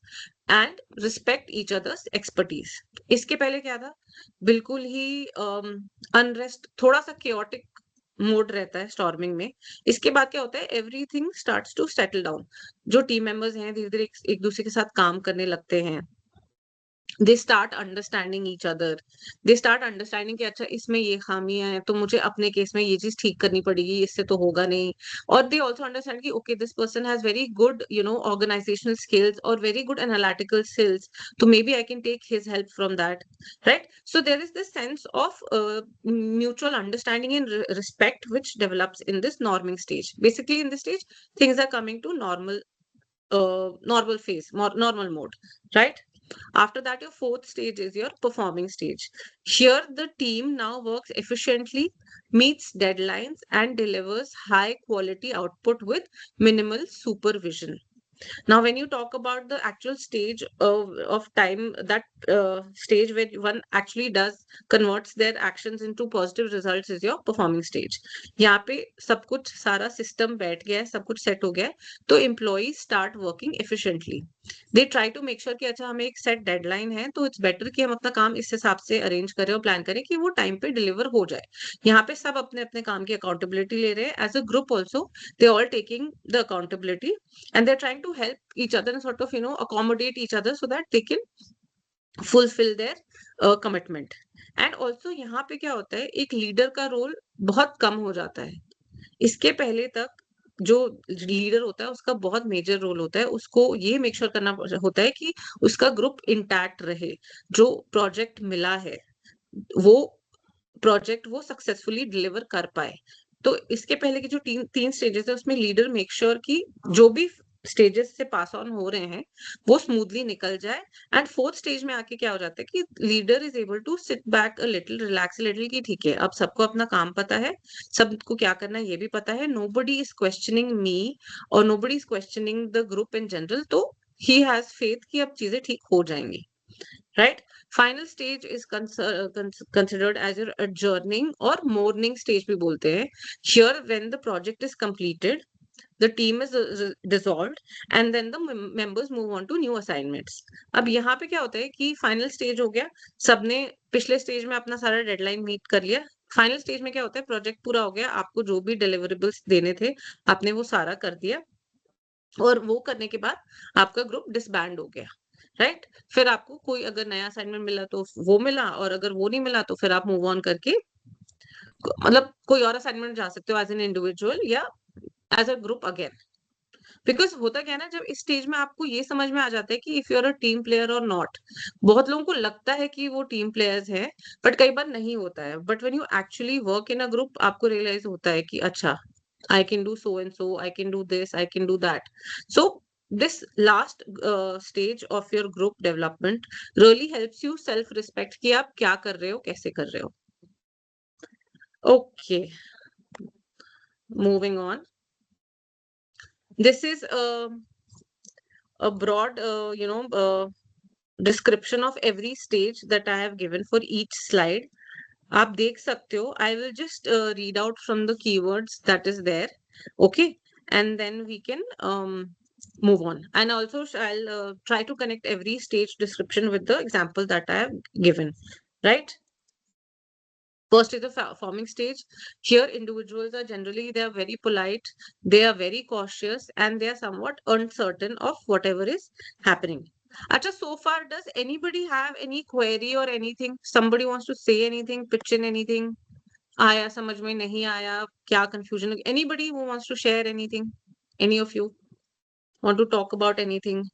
and respect each other's expertise. इसके पहले क्या था? बिल्कुल ही unrest, थोड़ा सा chaotic mode रहता है storming में। इसके बाद क्या होता है? Everything starts to settle down. जो टीम मेंबर्स हैं धीरे धीरे एक दूसरे के साथ काम करने लगते हैं, they start understanding each other. They start understanding कि अच्छा इसमें ये खामियां हैं तो मुझे अपने केस में ये चीज ठीक करनी पड़ेगी, इससे तो होगा नहीं. और they also understand कि okay, this person has very good, organizational skills or very good analytical skills, so maybe I can take his help from that, right? So there is this sense of mutual understanding and respect which develops in this norming stage. Basically in this stage things are coming to normal phase, normal mode, right? After that, your fourth stage is your performing stage. Here, the team now works efficiently, meets deadlines, and delivers high quality output with minimal supervision. Now, when you talk about the actual stage of time, that stage where one actually converts their actions into positive results is your performing stage. यहाँ पे सब कुछ सारा system बैठ गया है, सब कुछ set हो गया है, तो employees start working efficiently. They try to make sure कि अच्छा हमें एक set deadline है, तो it's better कि हम अपना काम इस हिसाब से arrange करें और plan करें कि वो time पे deliver हो जाए. यहाँ पे सब अपने अपने काम की accountability ले रहे हैं. As a group also, they all taking the accountability and they're trying to help each other and sort of accommodate each other so that they can fulfill their commitment. And also यहाँ पे क्या होता है, एक leader का role बहुत कम हो जाता है. इसके पहले तक जो लीडर होता है उसका बहुत मेजर रोल होता है. उसको ये मेक श्योर करना होता है कि उसका ग्रुप इंटैक्ट रहे. जो प्रोजेक्ट मिला है वो प्रोजेक्ट वो सक्सेसफुली डिलीवर कर पाए. तो इसके पहले की जो तीन स्टेजेस है उसमें लीडर मेक श्योर कि जो भी स्टेजेस से पास ऑन हो रहे हैं वो स्मूथली निकल जाए. एंड फोर्थ स्टेज में आके क्या हो जाता है कि leader is able to sit back a little, relax little कि ठीक है अब सबको अपना काम पता है, सबको क्या करना है ये भी पता है. नोबडी इज क्वेश्चनिंग मी और nobody is questioning the group in general. तो ही हैज फेथ कि अब चीजें ठीक हो जाएंगी, right? Final stage is considered as your adjourning or mourning stage भी बोलते हैं. Here when the project is completed, the team is dissolved and then the members move on to new assignments. अब यहाँ पे क्या होता है कि final stage हो गया, सबने पिछले stage में अपना सारा deadline meet कर लिया. फाइनल स्टेज में क्या होता है, प्रोजेक्ट पूरा हो गया, आपको जो भी डिलीवरेबल्स देने थे आपने वो सारा कर दिया और वो करने के बाद आपका ग्रुप डिसबैंड हो गया, राइट? फिर आपको कोई अगर नया असाइनमेंट मिला तो वो मिला और अगर वो नहीं मिला तो फिर आप मूव ऑन करके मतलब कोई और असाइनमेंट जा सकते हो एज एन इंडिविजुअल या as a group again. Because होता क्या है ना, जब इस स्टेज में आपको ये समझ में आ जाता है कि if you are a team player और नॉट. बहुत लोगों को लगता है कि वो टीम प्लेयर्स हैं बट कई बार नहीं होता है. But when you actually work in a group आपको रियलाइज होता है कि अच्छा I can do so and so, I can do this, I can do that. So this last stage of your group development really helps you self respect कि आप क्या कर रहे हो, कैसे कर रहे हो. Okay, moving on. This is a broad description of every stage that I have given for each slide. आप देख सकते हो. I will just read out from the keywords that is there, okay, and then we can move on. And also I'll try to connect every stage description with the example that I have given, right? First is the forming stage. Here individuals are generally, they are very polite, they are very cautious, and they are somewhat uncertain of whatever is happening. Acha, so far does anybody have any query or anything? Somebody wants to say anything, pitch in anything? आया समझ में नहीं आया, क्या confusion? Anybody who wants to share anything? Any of you want to talk about anything?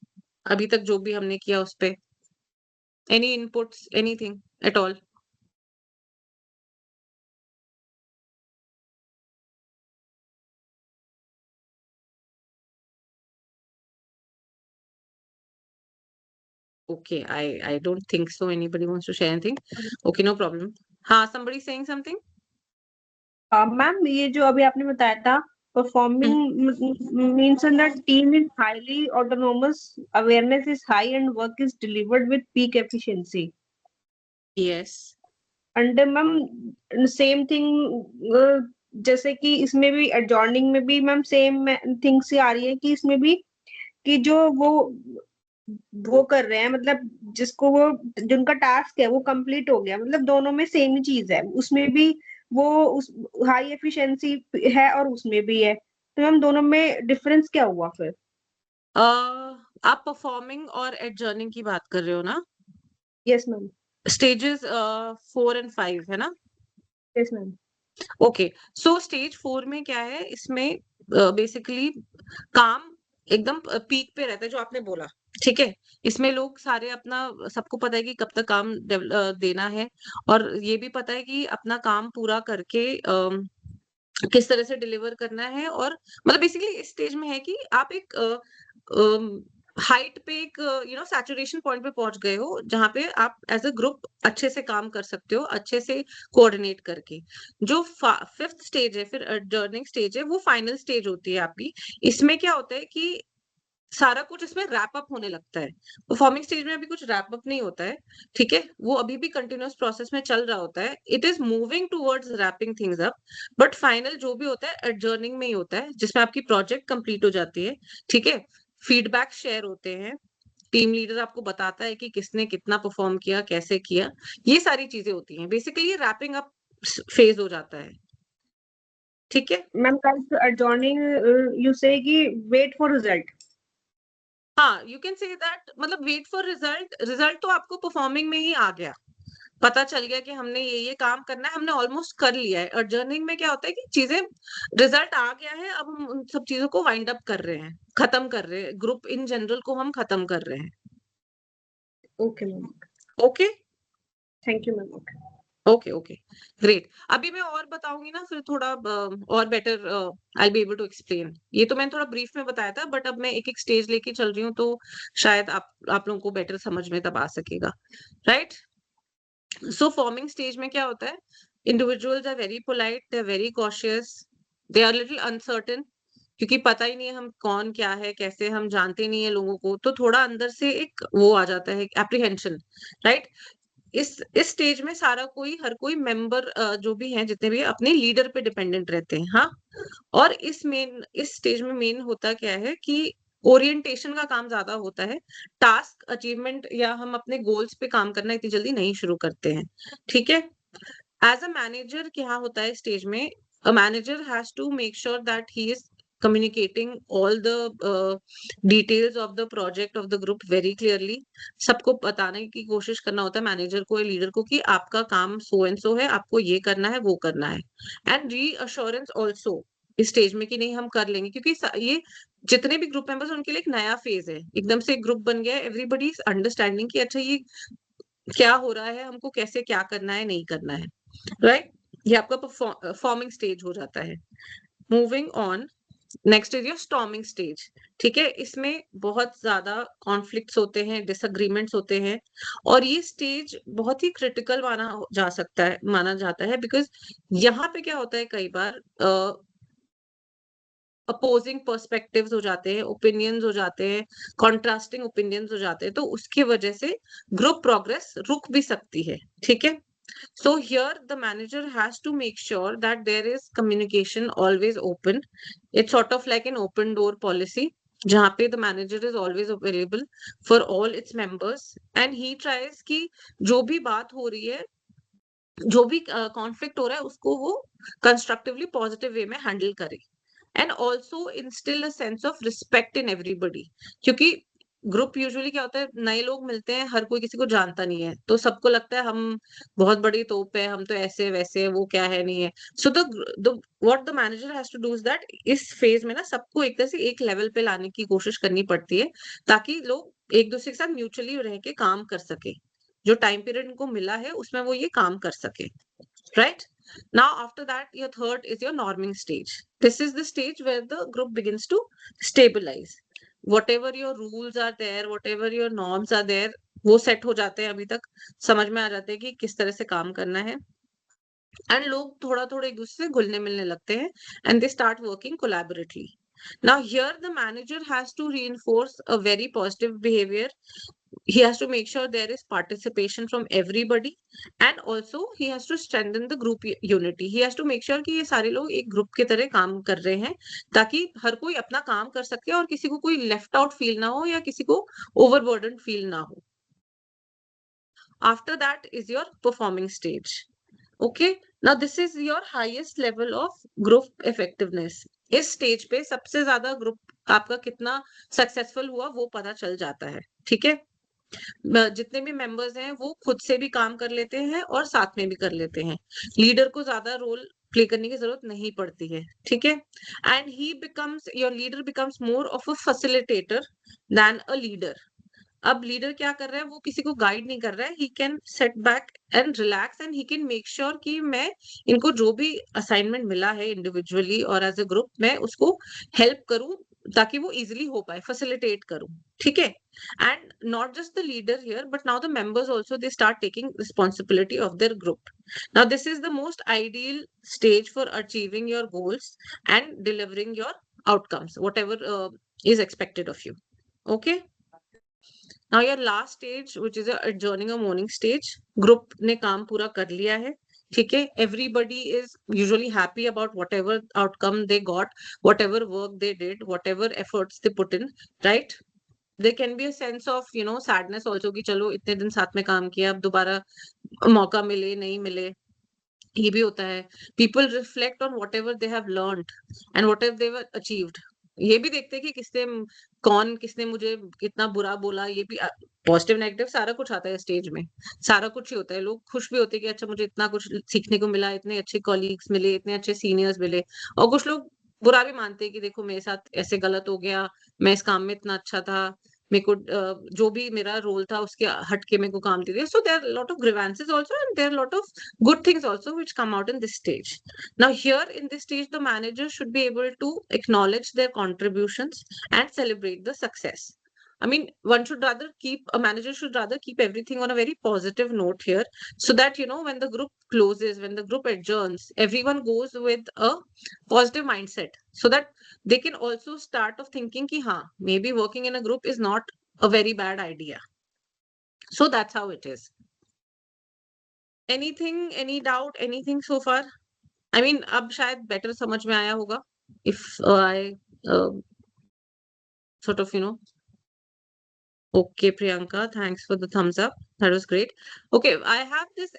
अभी तक जो भी हमने किया उस पे any inputs, anything at all? Okay, I don't think so. Anybody wants to share anything? Okay, no problem. हाँ, somebody saying something? Ma'am ये जो अभी आपने बताया था performing means that team is highly autonomous, awareness is high and work is delivered with peak efficiency. Yes. And ma'am same thing जैसे कि इसमें भी adjourning में भी मैम सेम थिंग से आ रही है कि इसमें भी कि जो वो कर रहे हैं, मतलब जिसको वो जिनका टास्क है वो कंप्लीट हो गया, मतलब दोनों में सेम ही चीज है. उसमें भी वो उस हाई एफिशिएंसी है और उसमें भी है, तो मैम दोनों में डिफरेंस क्या हुआ फिर? आप परफॉर्मिंग और एडजर्निंग की बात कर रहे हो ना? Yes, ma'am. स्टेजेस 4 and 5 है ना? Yes, ma'am. ओके, सो स्टेज 4 में क्या है, इसमें बेसिकली काम एकदम पीक पे रहता है, जो आपने बोला, ठीक है। इसमें लोग सारे अपना, सबको पता है कि कब तक काम देना है, और ये भी पता है कि अपना काम पूरा करके किस तरह से डिलीवर करना है। और मतलब बेसिकली इस स्टेज में है कि आप एक हाइट पे, एक सैचुरेशन पॉइंट पे पहुंच गए हो, जहां पे आप एज अ ग्रुप अच्छे से काम कर सकते हो, अच्छे से कोऑर्डिनेट करके। जो 5th स्टेज है, फिर अडजर्निंग स्टेज है, वो फाइनल स्टेज होती है आपकी। इसमें क्या होता है कि सारा कुछ इसमें रैप अप होने लगता है। परफॉर्मिंग स्टेज में अभी कुछ रैप अप नहीं होता है, ठीक है, वो अभी भी कंटिन्यूअस प्रोसेस में चल रहा होता है। It is moving towards wrapping things up, but final जो भी होता है एडजर्निंग में ही होता है, जिसमें आपकी प्रोजेक्ट कंप्लीट हो जाती है, ठीक है। फीडबैक शेयर होते हैं, टीम लीडर आपको बताता है कि किसने कितना परफॉर्म किया, कैसे किया, ये सारी चीजें होती हैं। बेसिकली ये रैपिंग अप फेज हो जाता है, ठीक है। Ma'am, guys, adjourning, you say कि wait for result. हाँ, यू कैन से दैट, मतलब वेट फॉर रिजल्ट। रिजल्ट तो आपको परफॉर्मिंग में ही आ गया, पता चल गया कि हमने ये काम करना है, हमने ऑलमोस्ट कर लिया है। अर्जर्निंग में क्या होता है कि चीजें, रिजल्ट आ गया है, अब हम उन सब चीजों को वाइंड अप कर रहे हैं, खत्म कर रहे हैं, ग्रुप इन जनरल को हम खत्म कर रहे हैं। Okay, ma'am. Okay Thank you, ma'am. Okay. Okay okay, great. अभी मैं और बताऊंगी ना, फिर थोड़ा और better I be able to explain. ये तो मैंने थोड़ा ब्रीफ में बताया था, बट अब मैं एक एक स्टेज लेके चल रही हूँ, तो शायद आप लोगों को बेटर समझ में तब आ सकेगा, राइट। सो फॉर्मिंग स्टेज में क्या होता है, individuals are very polite, they are very cautious, they are little uncertain, क्योंकि पता ही नहीं है हम कौन क्या है, कैसे, हम जानते नहीं है लोगों को, तो थोड़ा अंदर से एक वो आ जाता है, एप्रीहेंशन, राइट। इस स्टेज में सारा कोई, हर कोई मेंबर जो भी है, जितने भी, अपने लीडर पे डिपेंडेंट रहते हैं, हाँ। और इस स्टेज में मेन होता क्या है कि ओरिएंटेशन का काम ज्यादा होता है। टास्क अचीवमेंट या हम अपने गोल्स पे काम करना इतनी जल्दी नहीं शुरू करते हैं, ठीक है। एज अ मैनेजर क्या होता है स्टेज में, a manager has to make sure that he is communicating all the details of the project of the group very clearly। सबको बताने की कोशिश करना होता है मैनेजर को या लीडर को कि आपका काम सो एंड सो है, आपको ये करना है, वो करना है। एंड रीअश्योरेंस ऑल्सो इस स्टेज में कि नहीं हम कर लेंगे, क्योंकि ये जितने भी ग्रुप मेंबर्स, उनके लिए एक नया फेज है, एकदम से ग्रुप बन गया है, एवरीबडी इज अंडरस्टैंडिंग कि अच्छा ये क्या हो रहा है, हमको कैसे क्या करना है, नहीं करना है, राइट। ये आपका फॉर्मिंग स्टेज हो जाता है। Moving on, next is your storming stage, ठीक है। इसमें बहुत ज्यादा कॉन्फ्लिक्ट्स होते हैं, डिसएग्रीमेंट्स होते हैं, और ये स्टेज बहुत ही क्रिटिकल माना जाता है, बिकॉज यहाँ पे क्या होता है, कई बार अपोजिंग पर्सपेक्टिव्स हो जाते हैं, ओपिनियंस हो जाते हैं, कॉन्ट्रास्टिंग ओपिनियंस हो जाते हैं, तो उसकी वजह से ग्रुप प्रोग्रेस रुक भी सकती है, ठीक है। So here the manager has to make sure that there is communication always open. It's sort of like an open door policy, जहाँ पे the manager is always available for all its members, and he tries कि जो भी बात हो रही है, जो भी conflict हो रहा है, उसको वो constructively positive way में handle करे, and also instill a sense of respect in everybody। क्योंकि ग्रुप यूजुअली क्या होता है, नए लोग मिलते हैं, हर कोई किसी को जानता नहीं है, तो सबको लगता है हम बहुत बड़ी तोप है, हम तो ऐसे वैसे है, वो क्या है नहीं है। So the what the manager has to do is that, इस फेज में ना सबको एक तरह से एक लेवल पे लाने की कोशिश करनी पड़ती है, ताकि लोग एक दूसरे के साथ म्यूचुअली रह के काम कर सके, जो टाइम पीरियड इनको मिला है उसमें वो ये काम कर सके, right? Now, after that, your third is your norming stage. This is the stage where the group begins to stabilize. Whatever your rules are there, whatever your norms are there, वो सेट हो जाते हैं, अभी तक समझ में आ जाते हैं कि किस तरह से काम करना है, एंड लोग थोड़ा थोड़ा एक दूसरे से घुलने मिलने लगते हैं, and they start working collaboratively. Now here the manager has to reinforce a very positive behavior. He has to make sure there is participation from everybody, and also he has to strengthen the group unity. He has to make sure कि ये सारे लोग एक group की तरह काम कर रहे हैं, ताकि हर कोई अपना काम कर सके और किसी को कोई लेफ्ट आउट फील ना हो या किसी को ओवरबर्डन फील ना हो। After that is your performing stage. Okay, now this is your highest level of group effectiveness. इस स्टेज पे सबसे ज्यादा ग्रुप आपका कितना सक्सेसफुल हुआ वो पता चल जाता है, ठीक है। जितने भी मेंबर्स हैं वो खुद से भी काम कर लेते हैं और साथ में भी कर लेते हैं। लीडर को ज्यादा रोल प्ले करने की जरूरत नहीं पड़ती है, ठीक है। And he becomes your leader becomes more of a facilitator than a leader. अब लीडर क्या कर रहा है, वो किसी को गाइड नहीं कर रहा है, he can set back and relax and he can make sure कि मैं इनको जो भी असाइनमेंट मिला है इंडिविजुअली और एज अ ग्रुप, मैं उसको हेल्प करूं ताकि वो इजिली हो पाए, फैसिलिटेट करूं, ठीक है। And not just the leader here but now the members also they start taking responsibility of their group. Now this is the most ideal stage for achieving your goals and delivering your outcomes what ever is expected of you. Okay. Now your last stage, which is a adjourning a morning stage, group ने काम पूरा कर लिया है, ठीक है। Everybody is usually happy about whatever outcome they got, whatever work they did, whatever efforts they put in, right? There can be a sense of sadness also कि चलो इतने दिन साथ में काम किया, अब दोबारा मौका मिले नहीं मिले, ये भी होता है। People reflect on whatever they have learned and whatever they were achieved. ये भी देखते हैं कि किसने मुझे कितना बुरा बोला, ये भी पॉजिटिव नेगेटिव सारा कुछ आता है स्टेज में, सारा कुछ ही होता है। लोग खुश भी होते हैं कि अच्छा मुझे इतना कुछ सीखने को मिला, इतने अच्छे कॉलीग्स मिले, इतने अच्छे सीनियर्स मिले। और कुछ लोग बुरा भी मानते हैं कि देखो मेरे साथ ऐसे गलत हो गया, मैं इस काम में इतना अच्छा था, मेरे को जो भी मेरा रोल था उसके हटके मेरे को काम दे दिया। So there are lot of grievances also and there are lot of good things also which come out in this stage. Now here in this stage, the manager should be able to acknowledge their contributions and celebrate the success. I mean, a manager should rather keep everything on a very positive note here, so that, when the group closes, when the group adjourns, everyone goes with a positive mindset, so that they can also start of thinking ki, हाँ, maybe working in a group is not a very bad idea. So that's how it is. Anything, any doubt, anything so far? I mean, अब शायद better समझ में आया होगा if I sort of, okay, Priyanka, thanks for the thumbs up. That was great. Okay, I have this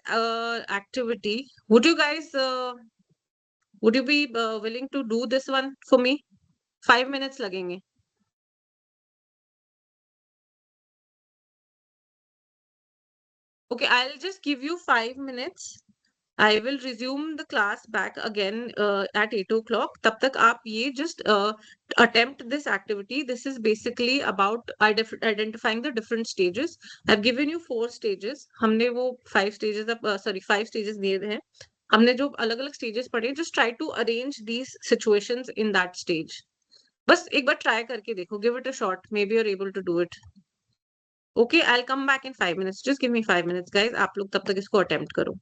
activity. Would you guys, would you be willing to do this one for me? 5 minutes लगेंगे. Okay, I'll just give you 5 minutes. I will resume the class back again at 8 o'clock. तब तक आप ये just attempt this activity. This is basically about identifying the different stages. I've given you 4 stages. हमने वो 5 stages 5 stages दिए हैं. हमने जो अलग-अलग stages पढ़े, just try to arrange these situations in that stage. बस एक बार try करके देखो. Give it a shot. Maybe you're able to do it. Okay, I'll come back in 5 minutes. Just give me 5 minutes, guys. आप लोग तब तक इसको attempt करो.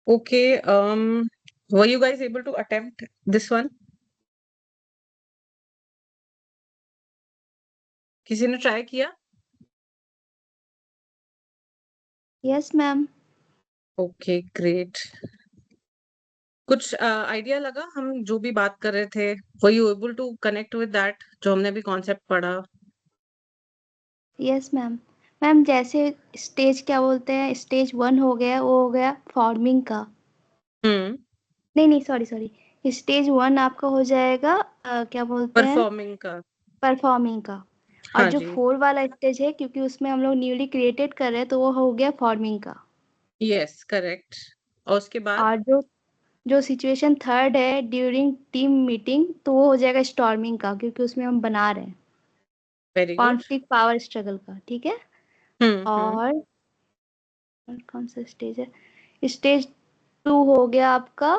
Okay. Were you guys able to attempt this one? किसी ने try किया? Yes, ma'am. Okay, great. कुछ आइडिया लगा हम जो भी बात कर रहे थे? Were you able to connect with that जो हमने भी कॉन्सेप्ट पढ़ा? Yes, ma'am. मैम जैसे स्टेज क्या बोलते हैं, स्टेज 1 हो गया, वो हो गया फॉर्मिंग का। नहीं, सॉरी, स्टेज 1 आपका हो जाएगा क्या बोलते हैं, परफॉर्मिंग का। परफॉर्मिंग का। और हाँ जो जी। 4 वाला स्टेज है, क्योंकि उसमें हम लोग न्यूली क्रिएटेड कर रहे हैं, तो वो हो गया फॉर्मिंग का। Yes, correct. और उसके बाद? और जो सिचुएशन 3rd है ड्यूरिंग टीम मीटिंग, तो वो हो जाएगा स्टॉर्मिंग का, क्योंकि उसमें हम बना रहे हैं very good. Conflict power struggle का, ठीक है। और कौन सा स्टेज है, स्टेज 2 हो गया आपका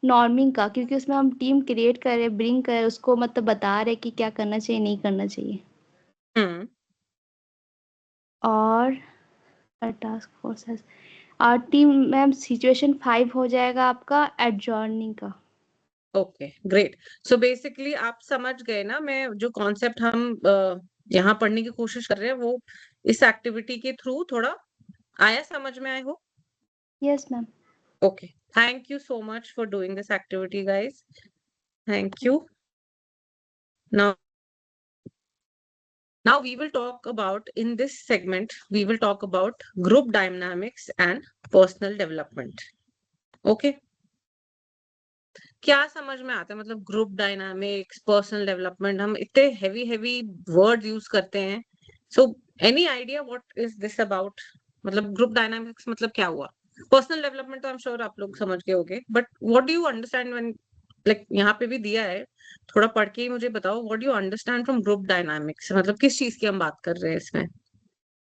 नॉर्मिंग का, क्योंकि उसमें हम टीम क्रिएट कर रहे, ब्रिंग कर रहे, उसको मतलब बता रहे कि क्या करना चाहिए, नहीं करना चाहिए। और टास्क फोर्स और टीम मैम सिचुएशन 5 हो जाएगा आपका एडजॉर्निंग का। Okay, great. सो बेसिकली आप समझ गए ना, मैं जो कॉन्सेप्ट हम यहाँ पढ़ने की कोशिश कर रहे हैं वो इस एक्टिविटी के थ्रू थोड़ा आया समझ में? आए हो? Yes ma'am. Okay, thank you so much for doing this activity, guys. Thank you. Now we will talk about, in this segment, we will talk about group dynamics and personal development. Okay. क्या समझ में आता है मतलब group dynamics, personal development? हम इतने heavy word use करते हैं। So any idea what is this about? मतलब ग्रुप डायनामिक्स मतलब क्या हुआ? पर्सनल डेवलपमेंट तो आई एम श्योर आप लोग समझ गए होंगे, but what do you understand when, like यहाँ पे भी दिया है, थोड़ा पढ़ के ही मुझे बताओ, what do you understand from group dynamics? मतलब किस चीज की हम बात कर रहे हैं इसमें,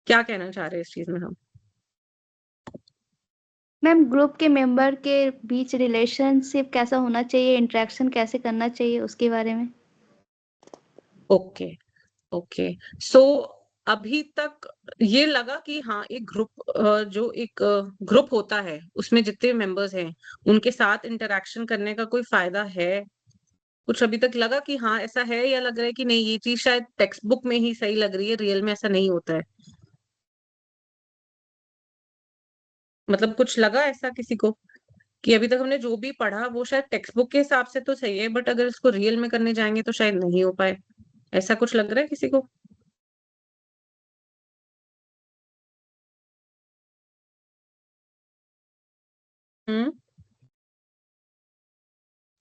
क्या कहना चाह रहे हैं इस चीज में हम? मैम ग्रुप के मेंबर के बीच रिलेशनशिप कैसा होना चाहिए, इंटरेक्शन कैसे करना चाहिए, उसके बारे में। Okay okay. सो अभी तक ये लगा कि हाँ, एक ग्रुप, जो एक ग्रुप होता है उसमें जितने मेंबर्स हैं उनके साथ इंटरेक्शन करने का कोई फायदा है? कुछ अभी तक लगा कि हाँ ऐसा है, या लग रहा है कि नहीं ये चीज शायद टेक्स्ट बुक में ही सही लग रही है, रियल में ऐसा नहीं होता है? मतलब कुछ लगा ऐसा किसी को कि अभी तक हमने जो भी पढ़ा वो शायद टेक्स्ट बुक के हिसाब से तो सही है, बट अगर इसको रियल में करने जाएंगे तो शायद नहीं हो पाए? ऐसा कुछ लग रहा है किसी को? हम्म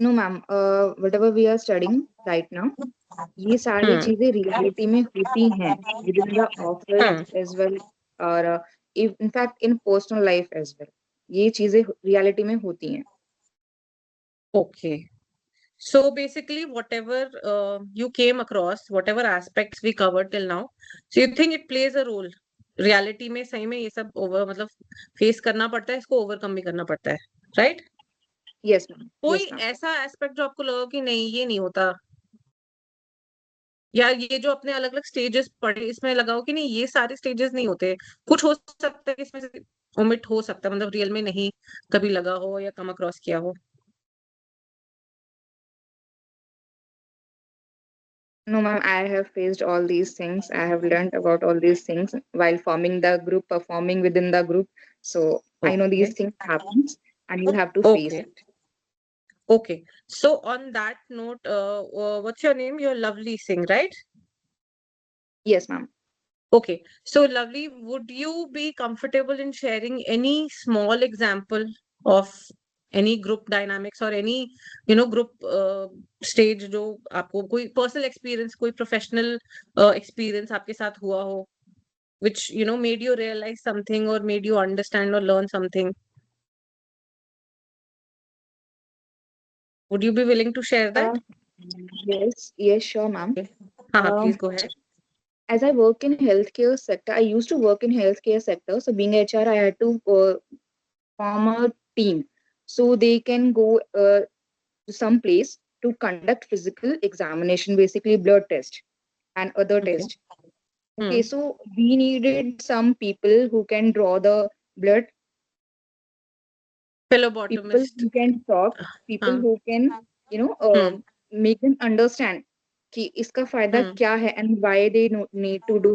No, ma'am. Whatever we are studying right now, ये सारी हम्म चीजें रियलिटी में होती हैं within the office hmm as well, और in fact in personal life as well. ये चीजें रियलिटी में होती हैं. Okay. So basically, whatever you came across, whatever aspects we covered till now, so you think it plays a role? Reality में सही में ये सब ओवर मतलब फेस करना पड़ता है, इसको ओवरकम भी करना पड़ता है, राइट? Yes, ma'am. कोई Yes, ma'am. ऐसा एस्पेक्ट जो आपको लगा कि नहीं ये नहीं होता, या ये जो अपने अलग अलग स्टेजेस पढ़े इसमें लगाओ कि नहीं ये सारे स्टेजेस नहीं होते, कुछ हो सकता है कि इसमें से ओमिट हो सकता है, मतलब रियल में नहीं कभी लगा हो या कम अक्रॉस किया हो? No, ma'am. I have faced all these things. I have learned about all these things while forming the group, performing within the group. So I know these things happens, and you have to face Okay. it. Okay. So on that note, what's your name? You're Lovely Singh, right? Yes, ma'am. Okay. So Lovely, would you be comfortable in sharing any small example of any group dynamics or any, group stage जो आपको कोई personal experience, कोई professional experience आपके साथ हुआ हो, which, made you realize something or made you understand or learn something? Would you be willing to share that? Yes, sure, ma'am. हाँ, please go ahead. As I work in healthcare sector, I used to work in healthcare sector. So being HR, I had to form a team so they can go to some place to conduct physical examination, basically blood test and other Okay. test. Okay, so we needed some people who can draw the blood Fellow people bottomist. who can talk, people हाँ. who can, you know, make them understand कि इसका फायदा क्या है and why they need to do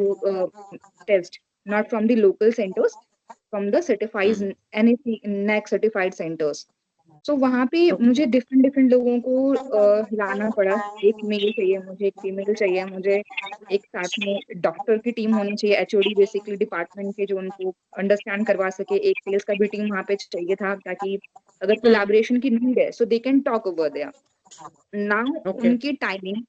test, not from the local centers, from the certified anything NAC certified centers. So वहाँ पे मुझे different लोगों को लाना पड़ा। एक मेल चाहिए मुझे, एक फीमेल चाहिए मुझे, एक साथ में डॉक्टर की टीम होनी चाहिए, एचओडी बेसिकली डिपार्टमेंट के जो उनको अंडरस्टैंड करवा सके। एक सेल्स का भी टीम वहाँ पे चाहिए था ताकि अगर कोलैबोरेशन की नीड है so they can talk over there. Now Okay. उनकी timing,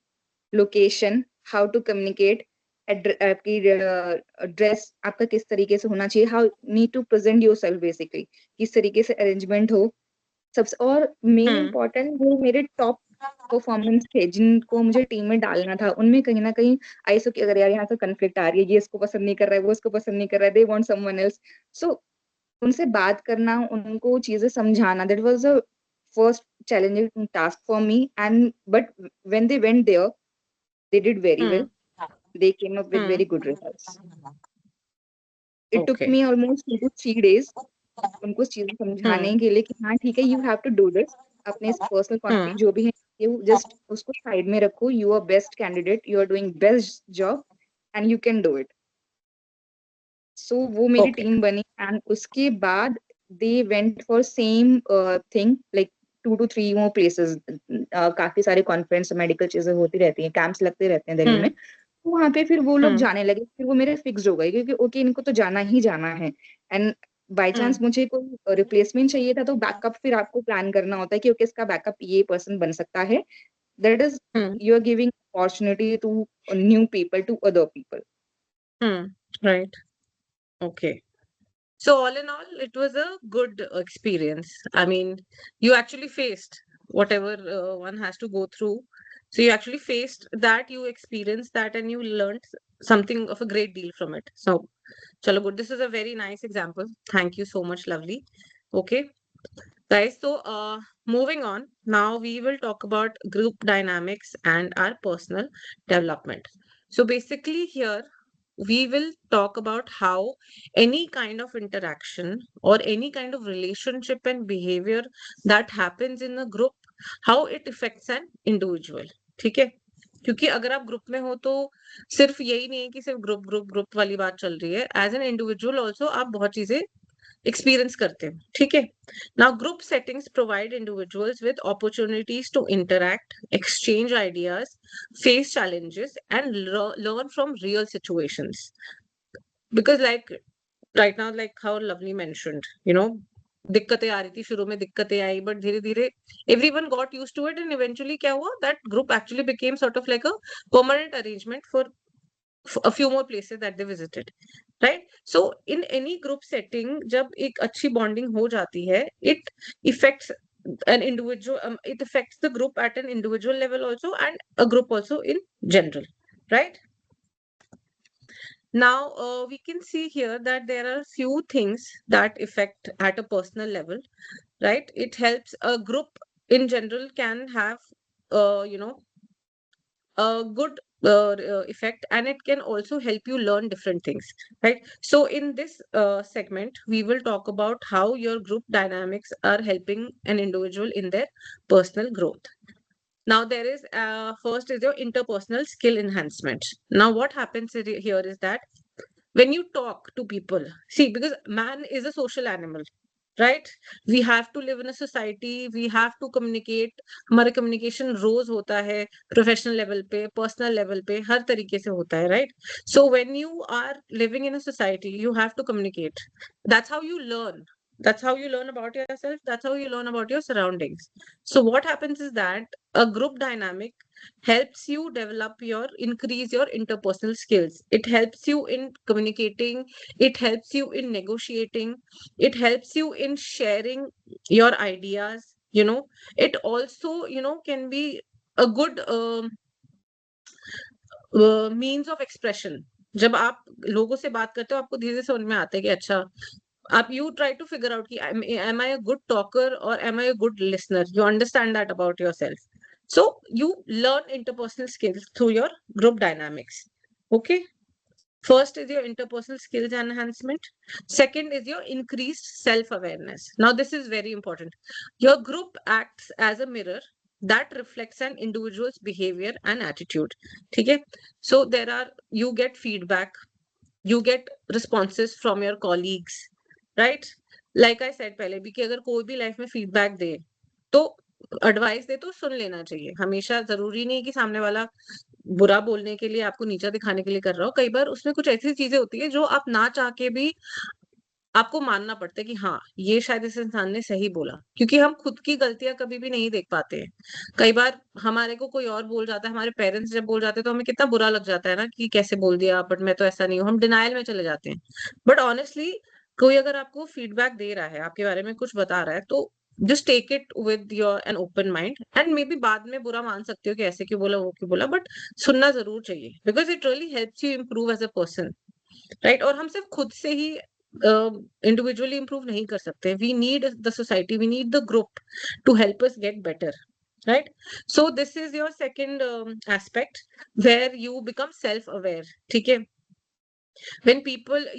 location, how to communicate, आपकी ड्रेस आपका किस तरीके से होना चाहिए, how need to present yourself basically, किस तरीके से अरेंजमेंट हो सबसे। और मेन इम्पोर्टेंट वो मेरे टॉप परफॉर्मेंस थे जिनको मुझे टीम में डालना था, उनमें कहीं ना कहीं आई सो कि अगर यार यहाँ से कन्फ्लिक्ट आ रही है, ये इसको पसंद नहीं कर रहा है, वो इसको पसंद नहीं कर रहा है, they want someone else, so उनसे बात करना, उनको चीजें समझाना, that was the first challenging task for me. And but when they went there they did very well, they came up with very good results. It took Okay. me almost 2 to 3 days उनको चीजें समझाने के लिए कि हाँ ठीक है, you have to do this. अपने पर्सनल कॉन्फ्लिक्ट जो भी है यू जस्ट उसको साइड में रखो, you are best candidate, you are doing best job and you can do it. So वो मेरी टीम बनी एंड उसके बाद they went for same thing like 2 to 3 more places। काफी सारे कॉन्फ्रेंस मेडिकल चीजें होती रहती हैं, कैंप्स लगते रहते हैं दिल्ली में, तो वहाँ पे फिर वो लोग जाने लगे। फिर वो मेरे फिक्स हो गए क्योंकि ओके इनको तो जाना ही जाना है। एंड बाय चांस मुझे कोई रिप्लेसमेंट चाहिए था तो बैकअप फिर आपको प्लान करना होता है कि ओके इसका बैकअप ये पर्सन बन सकता है। That is you are giving opportunity to new people, to other people. Right. Okay. So all in all, it was a good experience. I mean, you actually faced whatever one has to go through. So you actually faced that, you experienced that, and you learned something of a great deal from it. So, chalo good. This is a very nice example. Thank you so much, lovely. Okay, guys. So, moving on. Now we will talk about group dynamics and our personal development. So basically here we will talk about how any kind of interaction or any kind of relationship and behavior that happens in a group, how it affects an individual. ठीक है, क्योंकि अगर आप group में हो तो सिर्फ यही नहीं है कि सिर्फ ग्रुप वाली बात चल रही है, एज एन इंडिविजुअल ऑल्सो आप बहुत चीजें एक्सपीरियंस करते हैं। ठीक है, now group settings provide individuals with opportunities to interact, exchange ideas, face challenges, and learn from real situations. Because like right now, like how Lovely mentioned, दिक्कतें आ रही थी, शुरू में दिक्कतें आई, बट धीरे धीरे everyone got used to it, and eventually क्या हुआ, that group actually became sort of like a permanent arrangement for a few more places that they visited, right? So in any group setting जब एक अच्छी bonding हो जाती है, it affects an individual, it affects the group at an individual level also, and a group also in general, right? Now we can see here that there are few things that affect at a personal level, right? It helps a group in general can have a good effect, and it can also help you learn different things, right? So in this segment we will talk about how your group dynamics are helping an individual in their personal growth. Now there is first is your interpersonal skill enhancement. Now what happens here is that when you talk to people, see, because man is a social animal, right? We have to live in a society, we have to communicate. हमारा communication रोज होता है, professional level पे, personal level पे, हर तरीके से होता है, right? So when you are living in a society, you have to communicate. That's how you learn. That's how you learn about yourself. That's how you learn about your surroundings. So what happens is that a group dynamic helps you increase your interpersonal skills. It helps you in communicating, it helps you in negotiating, it helps you in sharing your ideas. It also can be a good means of expression. जब आप लोगों से बात करते हो, आपको धीरे धीरे समझ में आता है कि अच्छा, आप you try to figure out कि am I a good talker or am I a good listener? You understand that about yourself. So you learn interpersonal skills through your group dynamics. Okay. First is your interpersonal skills enhancement. Second is your increased self-awareness. Now, this is very important. Your group acts as a mirror that reflects an individual's behavior and attitude. Okay? So you get feedback, you get responses from your colleagues, right? Like I said पहले भी कि अगर कोई भी life में feedback दे तो advice दे तो सुन लेना चाहिए. हमेशा जरूरी नहीं कि सामने वाला बुरा बोलने के लिए, आपको नीचा दिखाने के लिए कर रहा हो. कई बार उसमें कुछ ऐसी चीजें होती है जो आप ना चाह के भी आपको मानना पड़ता है कि हाँ, ये शायद इस इंसान ने सही बोला, क्योंकि हम खुद की गलतियां कभी भी नहीं देख पाते हैं. कई बार हमारे को कोई और बोल जाता है, हमारे पेरेंट्स जब बोल जाते हैं तो हमें कितना बुरा लग जाता है ना कि कैसे बोल दिया, बट मैं तो ऐसा नहीं हूँ, हम डिनायल में चले जाते हैं. बट ऑनेस्टली कोई अगर आपको फीडबैक दे रहा है, आपके बारे में कुछ बता रहा है, तो just take it with your an open mind. And maybe बाद में बुरा मान सकते हो कि ऐसे क्यों बोला, वो क्यों बोला, बट सुनना जरूर चाहिए, because it really helps you improve as a person, right? और हम सिर्फ खुद से ही individually improve nahi kar sakte. We need the society, we need the group to help us get better, right? So this is your second aspect where you become self-aware. ठीक है? When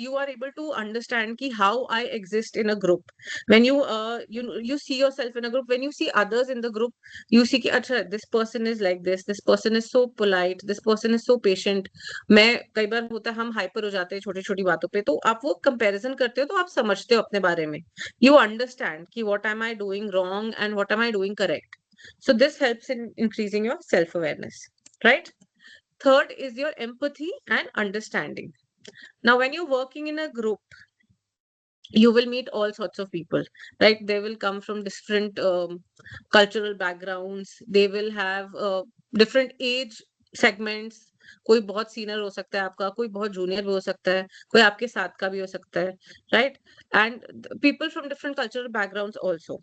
you are able to understand ki how I exist in a group. When you see yourself in a group, when you see others in the group, you see ki अच्छा, this person is like this person is so polite, this person is so patient. मैं कई बार होता है हम hyper हो जाते हैं छोटी छोटी बातों पे, तो आप वो कंपैरिजन करते हो तो आप समझते हो अपने बारे में. You understand कि what am I doing wrong and what am I doing correct. So this helps in increasing your self-awareness, right? Third is your empathy and understanding. Now, when you're working in a group, you will meet all sorts of people, right? They will come from different cultural backgrounds. They will have different age segments. कोई बहुत senior हो सकता है आपका, कोई बहुत junior भी हो सकता है, कोई आपके साथ का भी हो सकता है, right? And people from different cultural backgrounds also.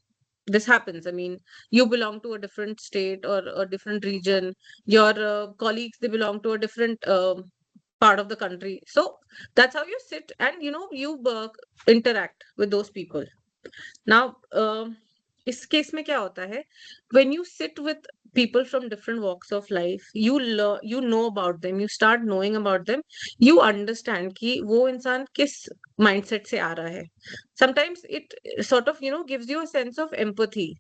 This happens. I mean, you belong to a different state or a different region. Your colleagues, they belong to a different part of the country. So that's how you sit and you interact with those people. Now इस case में क्या होता है, when you sit with people from different walks of life, you know about them, you start knowing about them, you understand कि वो इंसान किस mindset से आ रहा है. Sometimes it sort of gives you a sense of empathy.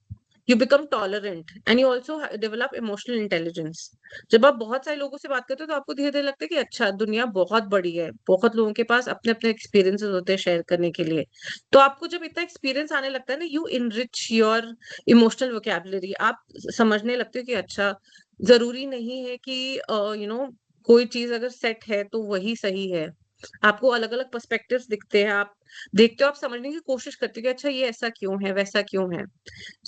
You become tolerant and you also develop emotional intelligence. जब आप बहुत सारे लोगों से बात करते हो तो आपको धीरे धीरे लगता है कि अच्छा, दुनिया बहुत बड़ी है, बहुत लोगों के पास अपने अपने एक्सपीरियंसेस होते हैं शेयर करने के लिए. तो आपको जब इतना एक्सपीरियंस आने लगता है ना, you enrich your emotional vocabulary. आप समझने लगते हो कि अच्छा, जरूरी नहीं है कि कोई चीज अगर सेट है तो वही सही है. आपको अलग अलग पर्सपेक्टिव्स दिखते हैं, आप देखते हो, आप समझने की कोशिश करते हो कि अच्छा, ये ऐसा क्यों है, वैसा क्यों है.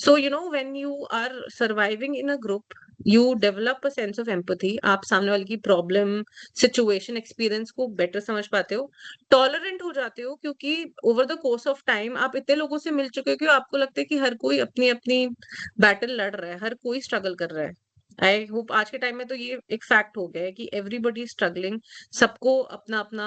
So, when you are surviving in a group, you develop a sense of empathy. आप सामने वाले की प्रॉब्लम, सिचुएशन, एक्सपीरियंस को बेटर समझ पाते हो, टॉलरेंट हो जाते हो, क्योंकि over the course of time आप इतने लोगों से मिल चुके हो कि आपको लगता है कि हर कोई अपनी अपनी बैटल लड़ रहा है, हर कोई स्ट्रगल कर रहा है. आई होप आज के टाइम में तो ये एक फैक्ट हो गया है कि एवरीबडी स्ट्रगलिंग, सबको अपना अपना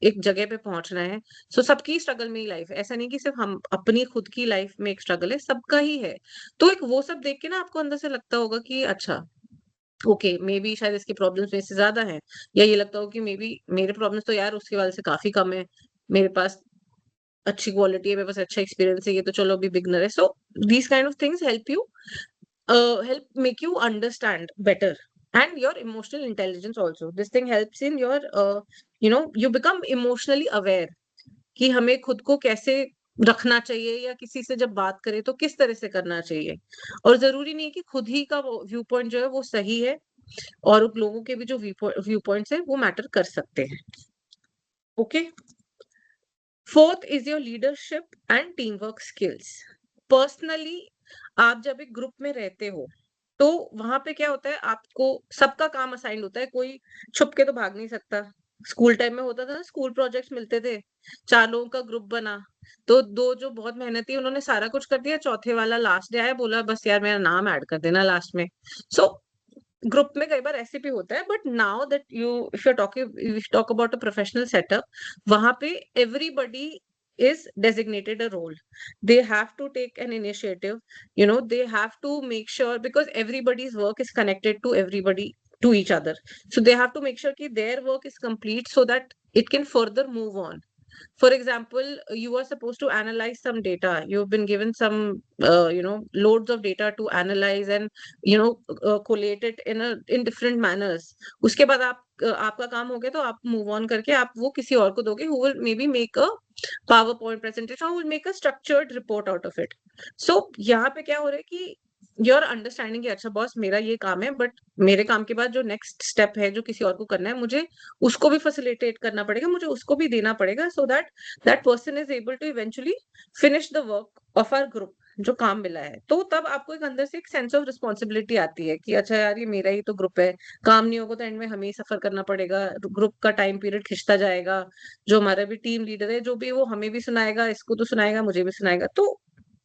एक जगह पे पहुंचना है. सो सबकी स्ट्रगल में ही लाइफ है. ऐसा नहीं कि सिर्फ हम अपनी खुद की लाइफ में एक स्ट्रगल है, सबका ही है. तो एक वो सब देख के ना आपको अंदर से लगता होगा कि अच्छा, ओके, मे बी शायद इसकी प्रॉब्लम्स मेरे से ज्यादा है, या ये लगता हो कि मे बी मेरे प्रॉब्लम्स तो यार उसके वाले से काफी कम है, मेरे पास अच्छी क्वालिटी है, मेरे पास अच्छा एक्सपीरियंस है, ये तो चलो अभी बिगनर है. So these kind of things help you make you understand better, and your emotional intelligence also. This thing helps in your you become emotionally aware कि हमें खुद को कैसे रखना चाहिए, या किसी से जब बात करें तो किस तरह से करना चाहिए. और जरूरी नहीं है कि खुद ही का व्यू पॉइंट जो है वो सही है, और लोगों के भी जो व्यू पॉइंट्स है वो मैटर कर सकते हैं. Okay. Fourth is your leadership and team work skills. Personally आप जब एक ग्रुप में रहते हो तो वहां पे क्या होता है, आपको सबका काम असाइंड होता है, कोई छुप के तो भाग नहीं सकता. स्कूल टाइम में होता था ना, स्कूल प्रोजेक्ट्स मिलते थे, 4 लोगों का ग्रुप बना, तो 2 जो बहुत मेहनती उन्होंने सारा कुछ कर दिया, चौथे वाला लास्ट डे आया, बोला बस यार मेरा नाम ऐड कर देना लास्ट में. सो ग्रुप में कई बार ऐसे भी होता है. But now that if you talk about a professional setup, वहां पे everybody is designated a role. They have to take an initiative. They have to make sure, because everybody's work is connected to everybody to each other. So they have to make sure that their work is complete so that it can further move on. For example, you are supposed to analyze some data. You've been given some loads of data to analyze and collate it in different manners. उसके बाद आपका काम हो गया तो आप move on करके आप वो किसी और को दोगे who will maybe make a PowerPoint presentation or will make a structured report out of it. So यहाँ पे क्या हो रहा है कि योर अंडरस्टैंडिंग कि अच्छा बॉस मेरा ये काम है, बट मेरे काम के बाद जो नेक्स्ट स्टेप है जो किसी और को करना है, मुझे उसको भी फैसिलिटेट करना पड़ेगा, मुझे उसको भी देना पड़ेगा, so that person is able to eventually finish the work of our group जो काम मिला है. तो तब आपको एक अंदर से एक सेंस ऑफ रिस्पॉन्सिबिलिटी आती है कि अच्छा यार ये मेरा ही तो ग्रुप है, काम नहीं होगा तो एंड में हमें ही सफर करना पड़ेगा, ग्रुप का टाइम पीरियड खिंचता जाएगा, जो हमारा भी टीम लीडर है जो भी वो हमें भी सुनाएगा, इसको तो सुनाएगा, मुझे भी सुनाएगा. तो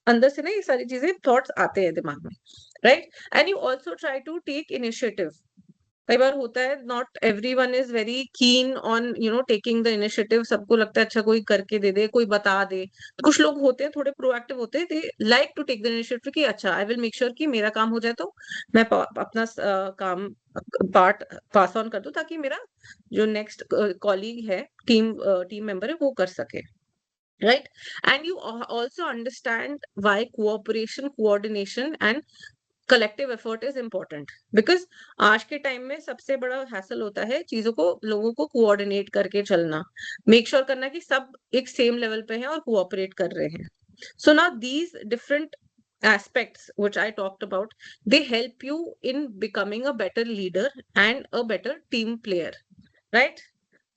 अंदर से ना ये सारी चीजें थॉट्स आते हैं दिमाग में, right. And you also try to take initiative. कई बार होता है not everyone is very keen on taking the initiative. सबको लगता है अच्छा कोई करके दे दे, कोई बता दे. कुछ लोग होते हैं थोड़े प्रोएक्टिव होते हैं, they like to take the initiative कि अच्छा आई विल मेक श्योर कि मेरा काम हो जाए तो मैं अपना काम पार्ट पास ऑन कर दूं ताकि मेरा जो नेक्स्ट कॉलीग है, टीम मेंबर है, वो कर सके. Right? And you also understand why cooperation, coordination and collective effort is important. Because आज के टाइम में सबसे बड़ा हैसल होता है चीजों को, लोगों को कोऑर्डिनेट करके चलना, मेक श्योर करना कि सब एक सेम लेवल पे हैं और कोऑपरेट कर रहे हैं. So now these different aspects which I talked about, they help you in becoming a better leader and a better team player, right?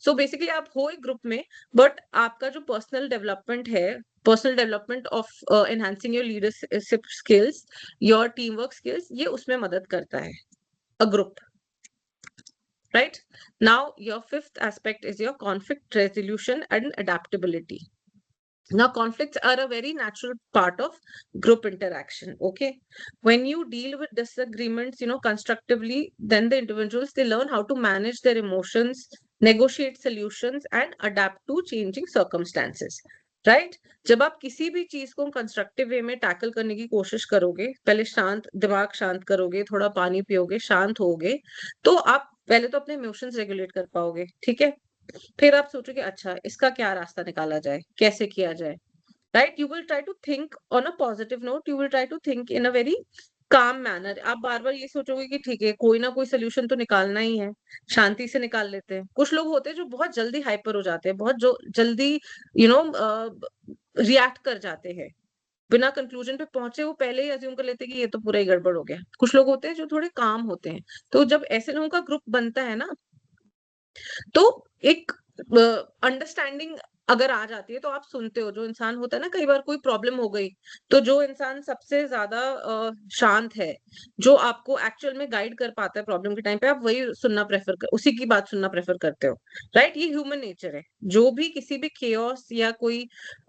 So basically आप हो एक ग्रुप में, बट आपका जो पर्सनल डेवलपमेंट है, personal development of enhancing your leadership skills, your team work skills, ये उसमें मदद करता है a group, right. Now your fifth aspect is your conflict resolution and adaptability. Now, conflicts are a very natural part of group interaction. Okay, when you deal with disagreements, constructively, then the individuals, they learn how to manage their emotions, negotiate solutions, and adapt to changing circumstances. Right? जब आप किसी भी चीज को constructive way में tackle करने की कोशिश करोगे, पहले शांत दिमाग शांत करोगे, थोड़ा पानी पियोगे, शांत होगे, तो आप पहले तो अपने इमोशंस रेगुलेट कर पाओगे. ठीक है, फिर आप सोचोगे अच्छा इसका क्या रास्ता निकाला जाए, कैसे किया जाए, right. You will try to think on a positive note, you will try to think in a very calm manner. आप बार बार ये सोचोगे कि ठीक है कोई ना कोई सोल्यूशन तो निकालना ही है, शांति से निकाल लेते हैं. कुछ लोग होते हैं जो बहुत जल्दी हाइपर हो जाते हैं, बहुत जो जल्दी रिएक्ट कर जाते हैं, बिना कंक्लूजन पे पहुंचे वो पहले ही अज्यूम कर लेते हैं कि ये तो पूरा ही गड़बड़ हो गया. कुछ लोग होते हैं जो थोड़े काम होते हैं. तो जब ऐसे लोगों का ग्रुप बनता है ना, तो एक अंडरस्टैंडिंग अगर आ जाती है तो आप सुनते हो. जो इंसान होता है ना, कई बार कोई प्रॉब्लम हो गई तो जो इंसान सबसे ज्यादा शांत है, जो आपको एक्चुअल में गाइड कर पाता है प्रॉब्लम के टाइम पे, आप वही सुनना प्रेफर कर, उसी की बात सुनना प्रेफर करते हो, राइट. ये ह्यूमन नेचर है. जो भी किसी भी केओस या कोई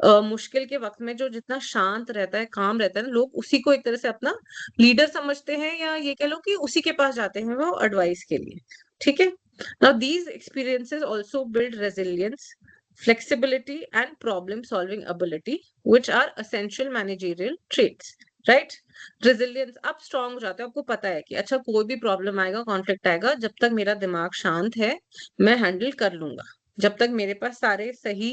मुश्किल के वक्त में जो जितना शांत रहता है, काम रहता है ना, लोग उसी को एक तरह से अपना लीडर समझते हैं, या ये कह लो कि उसी के पास जाते हैं वो एडवाइस के लिए. ठीक है. Now, these experiences also build resilience, flexibility, and problem-solving ability, which are essential managerial traits, right? Resilience, आप strong हो जाते हो, आपको पता है कि अच्छा कोई भी प्रॉब्लम आएगा, कॉन्फ्लिक्ट आएगा, जब तक मेरा दिमाग शांत है मैं हैंडल कर लूंगा. जब तक मेरे पास सारे सही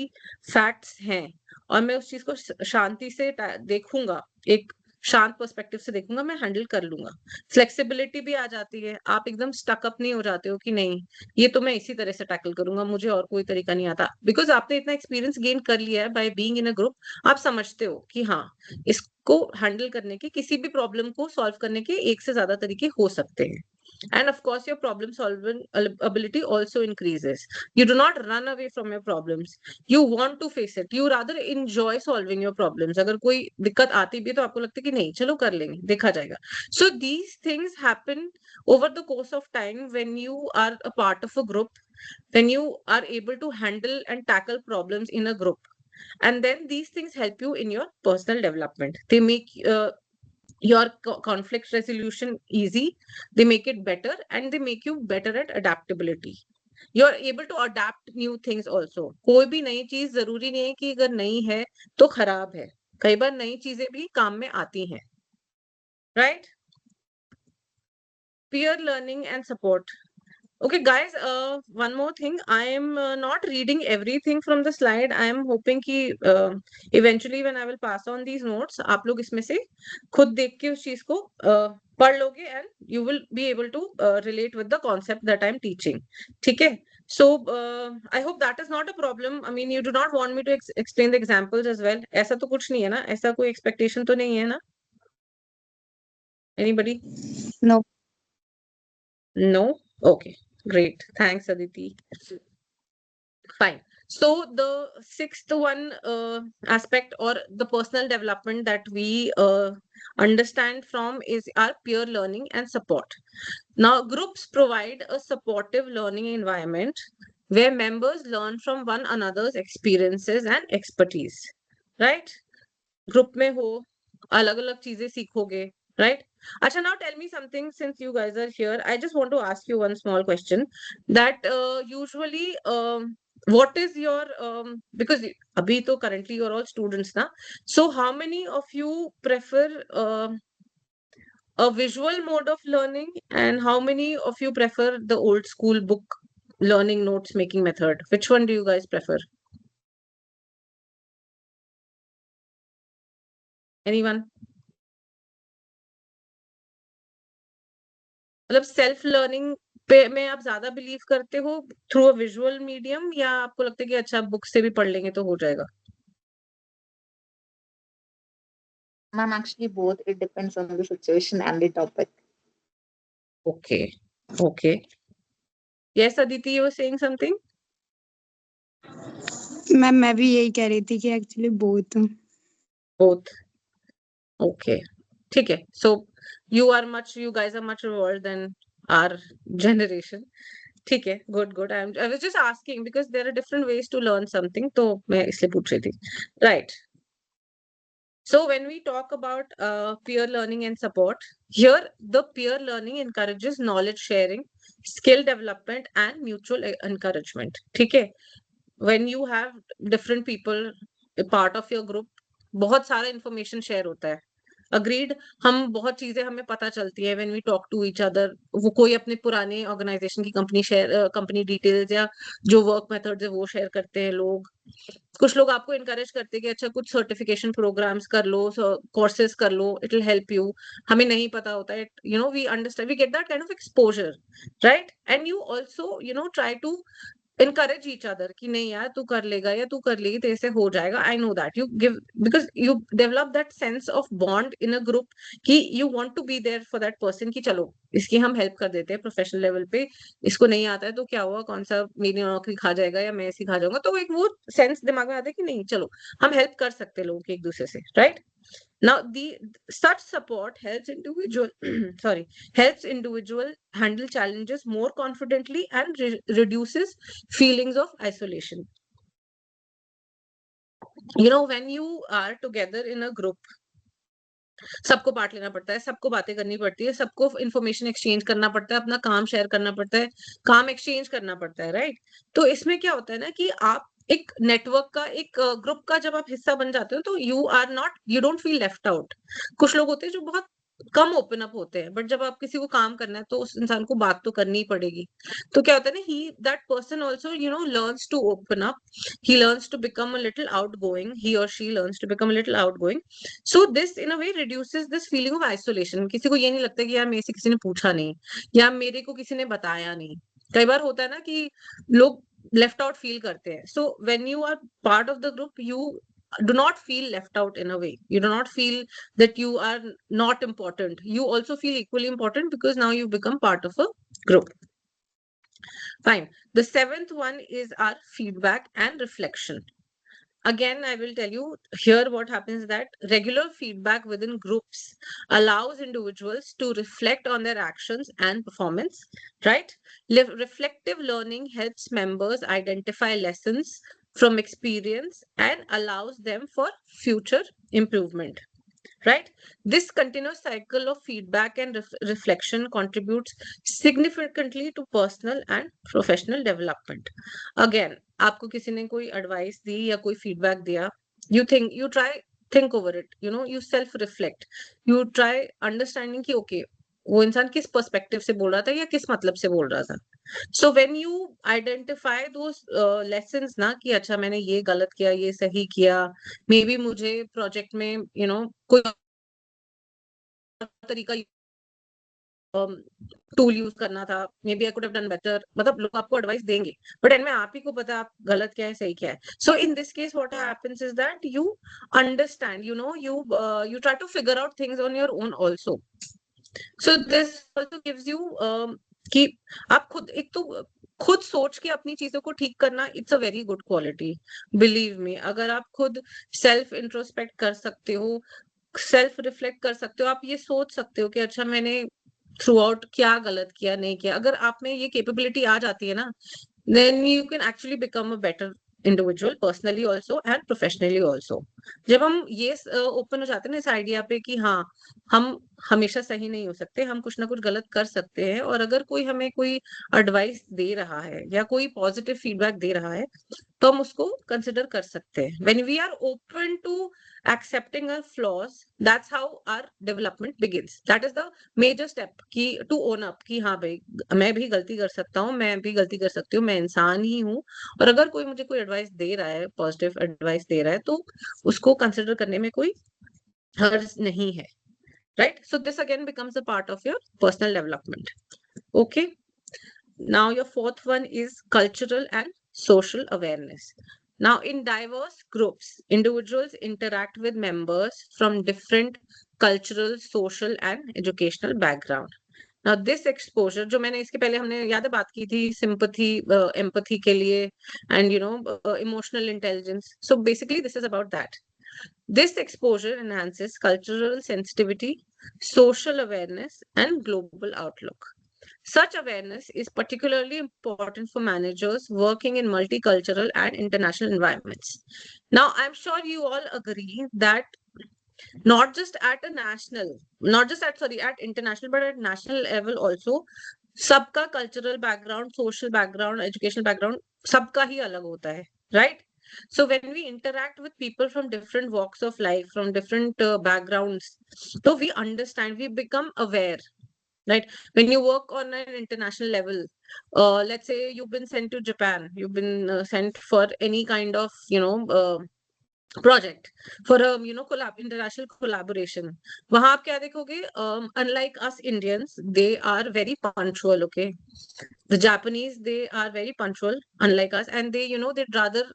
फैक्ट्स हैं और मैं उस चीज को शांति से देखूंगा, एक शांत पर्सपेक्टिव से देखूंगा, मैं हैंडल कर लूंगा. फ्लेक्सिबिलिटी भी आ जाती है, आप एकदम स्टक अप नहीं हो जाते हो कि नहीं ये तो मैं इसी तरह से टैकल करूंगा, मुझे और कोई तरीका नहीं आता. बिकॉज आपने इतना एक्सपीरियंस गेन कर लिया है by being in a group. आप समझते हो कि हाँ, इसको हैंडल करने के, किसी भी प्रॉब्लम को सॉल्व करने के एक से ज्यादा तरीके हो सकते हैं. And of course, your problem solving ability also increases. You do not run away from your problems. You want to face it. You rather enjoy solving your problems. अगर कोई दिक्कत आती भी है तो आपको लगता है कि नहीं चलो कर लेंगे, देखा जाएगा. So these things happen over the course of time when you are a part of a group, when you are able to handle and tackle problems in a group. And then these things help you in your personal development. They make your conflict resolution easy, they make it better, and they make you better at adaptability. You are able to adapt new things also. कोई भी नई चीज जरूरी नहीं है कि अगर नई है तो खराब है, कई बार नई चीजें भी काम में आती हैं, right? Peer learning and support. Okay, guys, one more thing. I am not reading everything from the slide. I am hoping कि eventually when I will pass on these notes, आप लोग इसमें से खुद देख के उस चीज को पढ़ लोगे and you will be able to relate with the concept that I am teaching. ठीक है? So I hope that is not a problem. I mean, you do not want me to explain the examples as well. ऐसा तो कुछ नहीं है ना? ऐसा कोई expectation तो नहीं है ना? Anybody? No. No? Okay. Great. Thanks, Aditi. Fine. So the sixth one aspect or the personal development that we understand from is our peer learning and support. Now, groups provide a supportive learning environment where members learn from one another's experiences and expertise. Right? Group में हो, अलग-अलग चीजें सीखोगे, right? Acha, now tell me something since you guys are here. I just want to ask you one small question that usually what is your because abhi to currently you're all students na, so how many of you prefer a visual mode of learning and how many of you prefer the old school book learning notes making method? Which one do you guys prefer? Anyone? मतलब self learning पे में आप ज्यादा believe करते हो through a visual medium या आपको लगता है कि अच्छा बुक से भी पढ़ लेंगे तो हो जाएगा? Ma'am, actually both. It depends on the situation and the topic. Okay. Okay. Yes, Aditi, you were saying something? Ma'am मैं भी यही कह रही थी कि एक्चुअली बोथ. Both. Okay. ठीक है. So you guys are much evolved than our generation. ठीक है. Good. I was just asking because there are different ways to learn something. तो मैं इसलिए पूछ रही थी. Right. So when we talk about peer learning and support, here the peer learning encourages knowledge sharing, skill development, and mutual encouragement. ठीक है? When you have different people a part of your group, बहुत सारा information share होता है. Agreed. हम बहुत चीजें हमें पता चलती है when we talk to each other. वो कोई अपने पुराने organization की company details या जो work methods है वो share करते हैं लोग. कुछ लोग आपको encourage करते हैं कि अच्छा कुछ certification programs कर लो, courses कर लो, it will help you. हमें नहीं पता होता है, you know, we understand, we get that kind of exposure, right? And you also, you know, try to encourage each other कि नहीं यार तू कर लेगा या तू कर लेगी तेरे से हो जाएगा. I know that you give because you develop that sense of bond in a group कि you want to be there for that person कि चलो इसकी हम हेल्प कर देते हैं प्रोफेशनल लेवल पे. इसको नहीं आता है तो क्या हुआ, कौन सा मेरी नौकरी खा जाएगा या मैं सिखा जाऊंगा. तो एक वो सेंस दिमाग में आता है कि नहीं चलो हम हेल्प कर सकते हैं लोगों की एक दूसरे से, right? Now, such support helps individual handle challenges more confidently and reduces feelings of isolation. You know, when you are together in a group, सबको बांट लेना पड़ता है, सबको बातें करनी पड़ती है, सबको इंफॉर्मेशन एक्सचेंज करना पड़ता है, अपना काम शेयर करना पड़ता है, काम एक्सचेंज करना पड़ता है, राइट? तो इसमें क्या होता है ना कि आप एक नेटवर्क का, एक ग्रुप का जब आप हिस्सा बन जाते हो तो you don't feel left out. कुछ लोग होते हैं जो बहुत कम ओपन अप होते हैं, बट जब आप किसी को काम करना है तो उस इंसान को बात तो करनी ही पड़ेगी. तो क्या होता है ना, that person also learns to open up, he learns to become a little outgoing, he or she learns to become a little outgoing. So this in a way reduces this feeling of isolation. किसी को ये नहीं लगता कि यार मेरे से किसी ने पूछा नहीं या मेरे को किसी ने बताया नहीं. कई बार होता है ना कि लोग left out feel करते हैं. So when you are part of the group, you do not feel left out in a way. You do not feel that you are not important. You also feel equally important because now you become part of a group. Fine. The seventh one is our feedback and reflection. Again, I will tell you here what happens that regular feedback within groups allows individuals to reflect on their actions and performance, right? Reflective learning helps members identify lessons from experience and allows them for future improvement. Right? This continuous cycle of feedback and reflection contributes significantly to personal and professional development. Again, आपको किसी ने कोई advice दी या कोई feedback दिया, you think over it, you self reflect, you try understanding कि okay, वो इंसान किस perspective से बोल रहा था या किस मतलब से बोल रहा था. So when you identify those lessons ना कि अच्छा मैंने ये गलत किया, ये सही किया, मे बी मुझे प्रोजेक्ट में कोई तरीका टूल यूज करना था, maybe I could have done better, मतलब लोग आपको एडवाइस देंगे, बट एंड में आप ही को पता आप गलत क्या है सही क्या है. So in this case what happens is that you understand, you try to figure out things on your own also. So this also gives you कि आप खुद एक तो खुद सोच के अपनी चीजों को ठीक करना, it's a very good quality. Believe me, अगर आप खुद सेल्फ इंट्रोस्पेक्ट कर सकते हो, सेल्फ रिफ्लेक्ट कर सकते हो, आप ये सोच सकते हो कि अच्छा मैंने थ्रू आउट क्या गलत किया नहीं किया, अगर आप में ये कैपेबिलिटी आ जाती है ना, then you can actually become a better individual personally also and professionally also. जब हम ये ओपन हो जाते हैं ना इस आइडिया पे कि हाँ हम हमेशा सही नहीं हो सकते, हम कुछ ना कुछ गलत कर सकते हैं, और अगर कोई हमें कोई एडवाइस दे रहा है या कोई पॉजिटिव फीडबैक दे रहा है तो हम उसको कंसिडर कर सकते हैं. When we are open to accepting our flaws, that's how our development begins. That is the major step कि to own up कि हाँ भाई मैं भी गलती कर सकता हूँ, मैं भी गलती कर सकती हूँ, मैं इंसान ही हूँ, और अगर कोई मुझे कोई एडवाइस दे रहा है, पॉजिटिव एडवाइस दे रहा है, तो उसको कंसिडर करने में कोई हर्ज नहीं है. Right? So this again becomes a part of your personal development. Okay. Now your fourth one is cultural and social awareness. Now in diverse groups, individuals interact with members from different cultural, social and educational background. Now this exposure, जो मैंने इसके पहले हमने याद है बात की थी sympathy, empathy के लिए, and emotional intelligence. So basically this is about that. This exposure enhances cultural sensitivity, social awareness, and global outlook. Such awareness is particularly important for managers working in multicultural and international environments. Now, I'm sure you all agree that not just at international, but at national level also, सबका cultural background, social background, educational background, सबका ही अलग होता है, right? So when we interact with people from different walks of life, from different backgrounds, so we understand, we become aware. Right? When you work on an international level, let's say you've been sent to Japan, you've been sent for any kind of, project for a, international collaboration. वहाँ आप क्या देखोगे? Unlike us Indians, they are very punctual. Okay, the Japanese, they are very punctual, unlike us, and they, they'd rather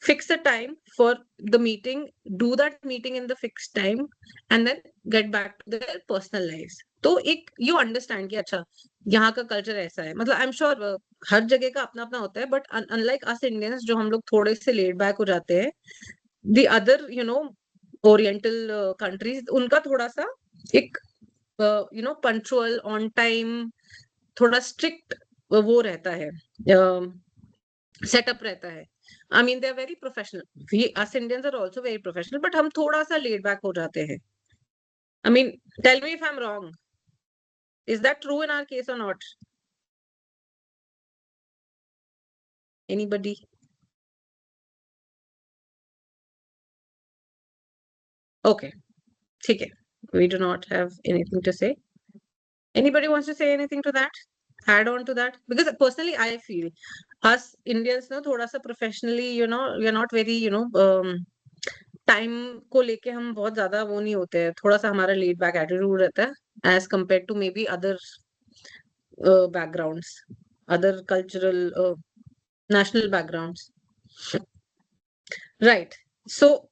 fix a time for the meeting, do that meeting in the fixed time, and then get back to their personal lives. तो एक you understand कि अच्छा यहाँ का culture ऐसा है, मतलब I am sure हर जगह का अपना अपना होता है, बट अनलाइक अस इंडियंस जो हम लोग थोड़े से लेड बैक हो जाते हैं, द अदर ओरिएंटल कंट्रीज, उनका थोड़ा सा एक पंक्चुअल, ऑन टाइम, थोड़ा स्ट्रिक्ट वो रहता है, सेटअप रहता है. I mean, they are very professional. Us Indians are also very professional, but हम थोड़ा सा laid back हो जाते हैं. I mean, tell me if I'm wrong. Is that true in our case or not? Anybody? Okay. ठीक है. We do not have anything to say. Anybody wants to say anything to that? Add on to that? Because personally, I feel us Indians, थोड़ा सा professionally, we are not very, time को लेके हम बहुत ज्यादा वो नहीं होते हैं, थोड़ा सा हमारा लेड बैक एटीट्यूड रहता है as compare to maybe other backgrounds, other cultural national backgrounds. Right. So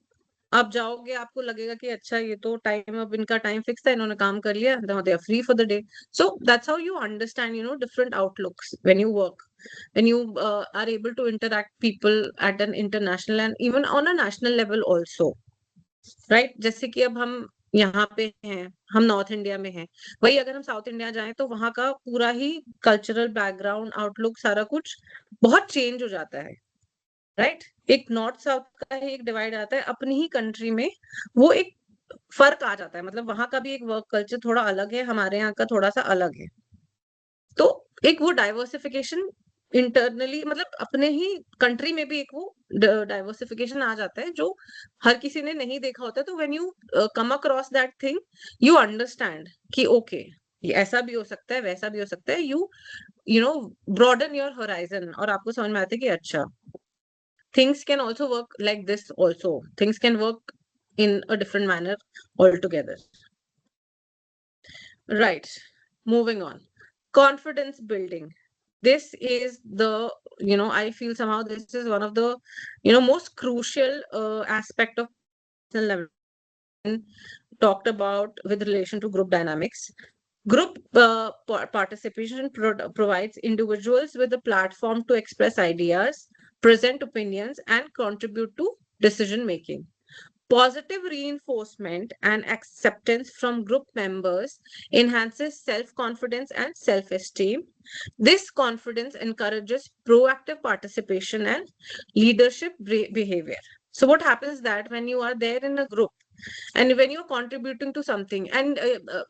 आप जाओगे, आपको लगेगा कि अच्छा ये तो टाइम, अब इनका टाइम फिक्स था, इन्होंने काम कर लिया, they are free for the day. So that's how you understand different outlooks when you work, when you are able to interact people at an international and even on a national level also, right? जैसे कि अब हम यहाँ पे हैं, हम north India में हैं, वही अगर हम साउथ इंडिया जाएं तो वहाँ का पूरा ही कल्चरल बैकग्राउंड, आउटलुक, सारा कुछ बहुत चेंज हो जाता है, राइट? एक नॉर्थ साउथ का ही एक डिवाइड आता है, अपनी ही कंट्री में वो एक फर्क आ जाता है, मतलब वहां का भी एक वर्क कल्चर थोड़ा अलग है, हमारे यहाँ का थोड़ा सा अलग है. तो एक वो डाइवर्सिफिकेशन इंटरनली, मतलब अपने ही कंट्री में भी एक वो डाइवर्सिफिकेशन आ जाता है जो हर किसी ने नहीं देखा होता. तो when you come across that thing, you understand कि ओके, ये ऐसा भी हो सकता है, वैसा भी हो सकता है. यू broaden your horizon, और आपको समझ में आता है कि अच्छा, things can also work like this also. Things can work in a different manner altogether. Right. Moving on. Confidence building. This is the, I feel somehow this is one of the, most crucial aspect of level talked about with relation to group dynamics. Group participation provides individuals with a platform to express ideas, present opinions, and contribute to decision making. Positive reinforcement and acceptance from group members enhances self-confidence and self-esteem. This confidence encourages proactive participation and leadership behavior. So what happens that when you are there in a group, and when you're contributing to something, and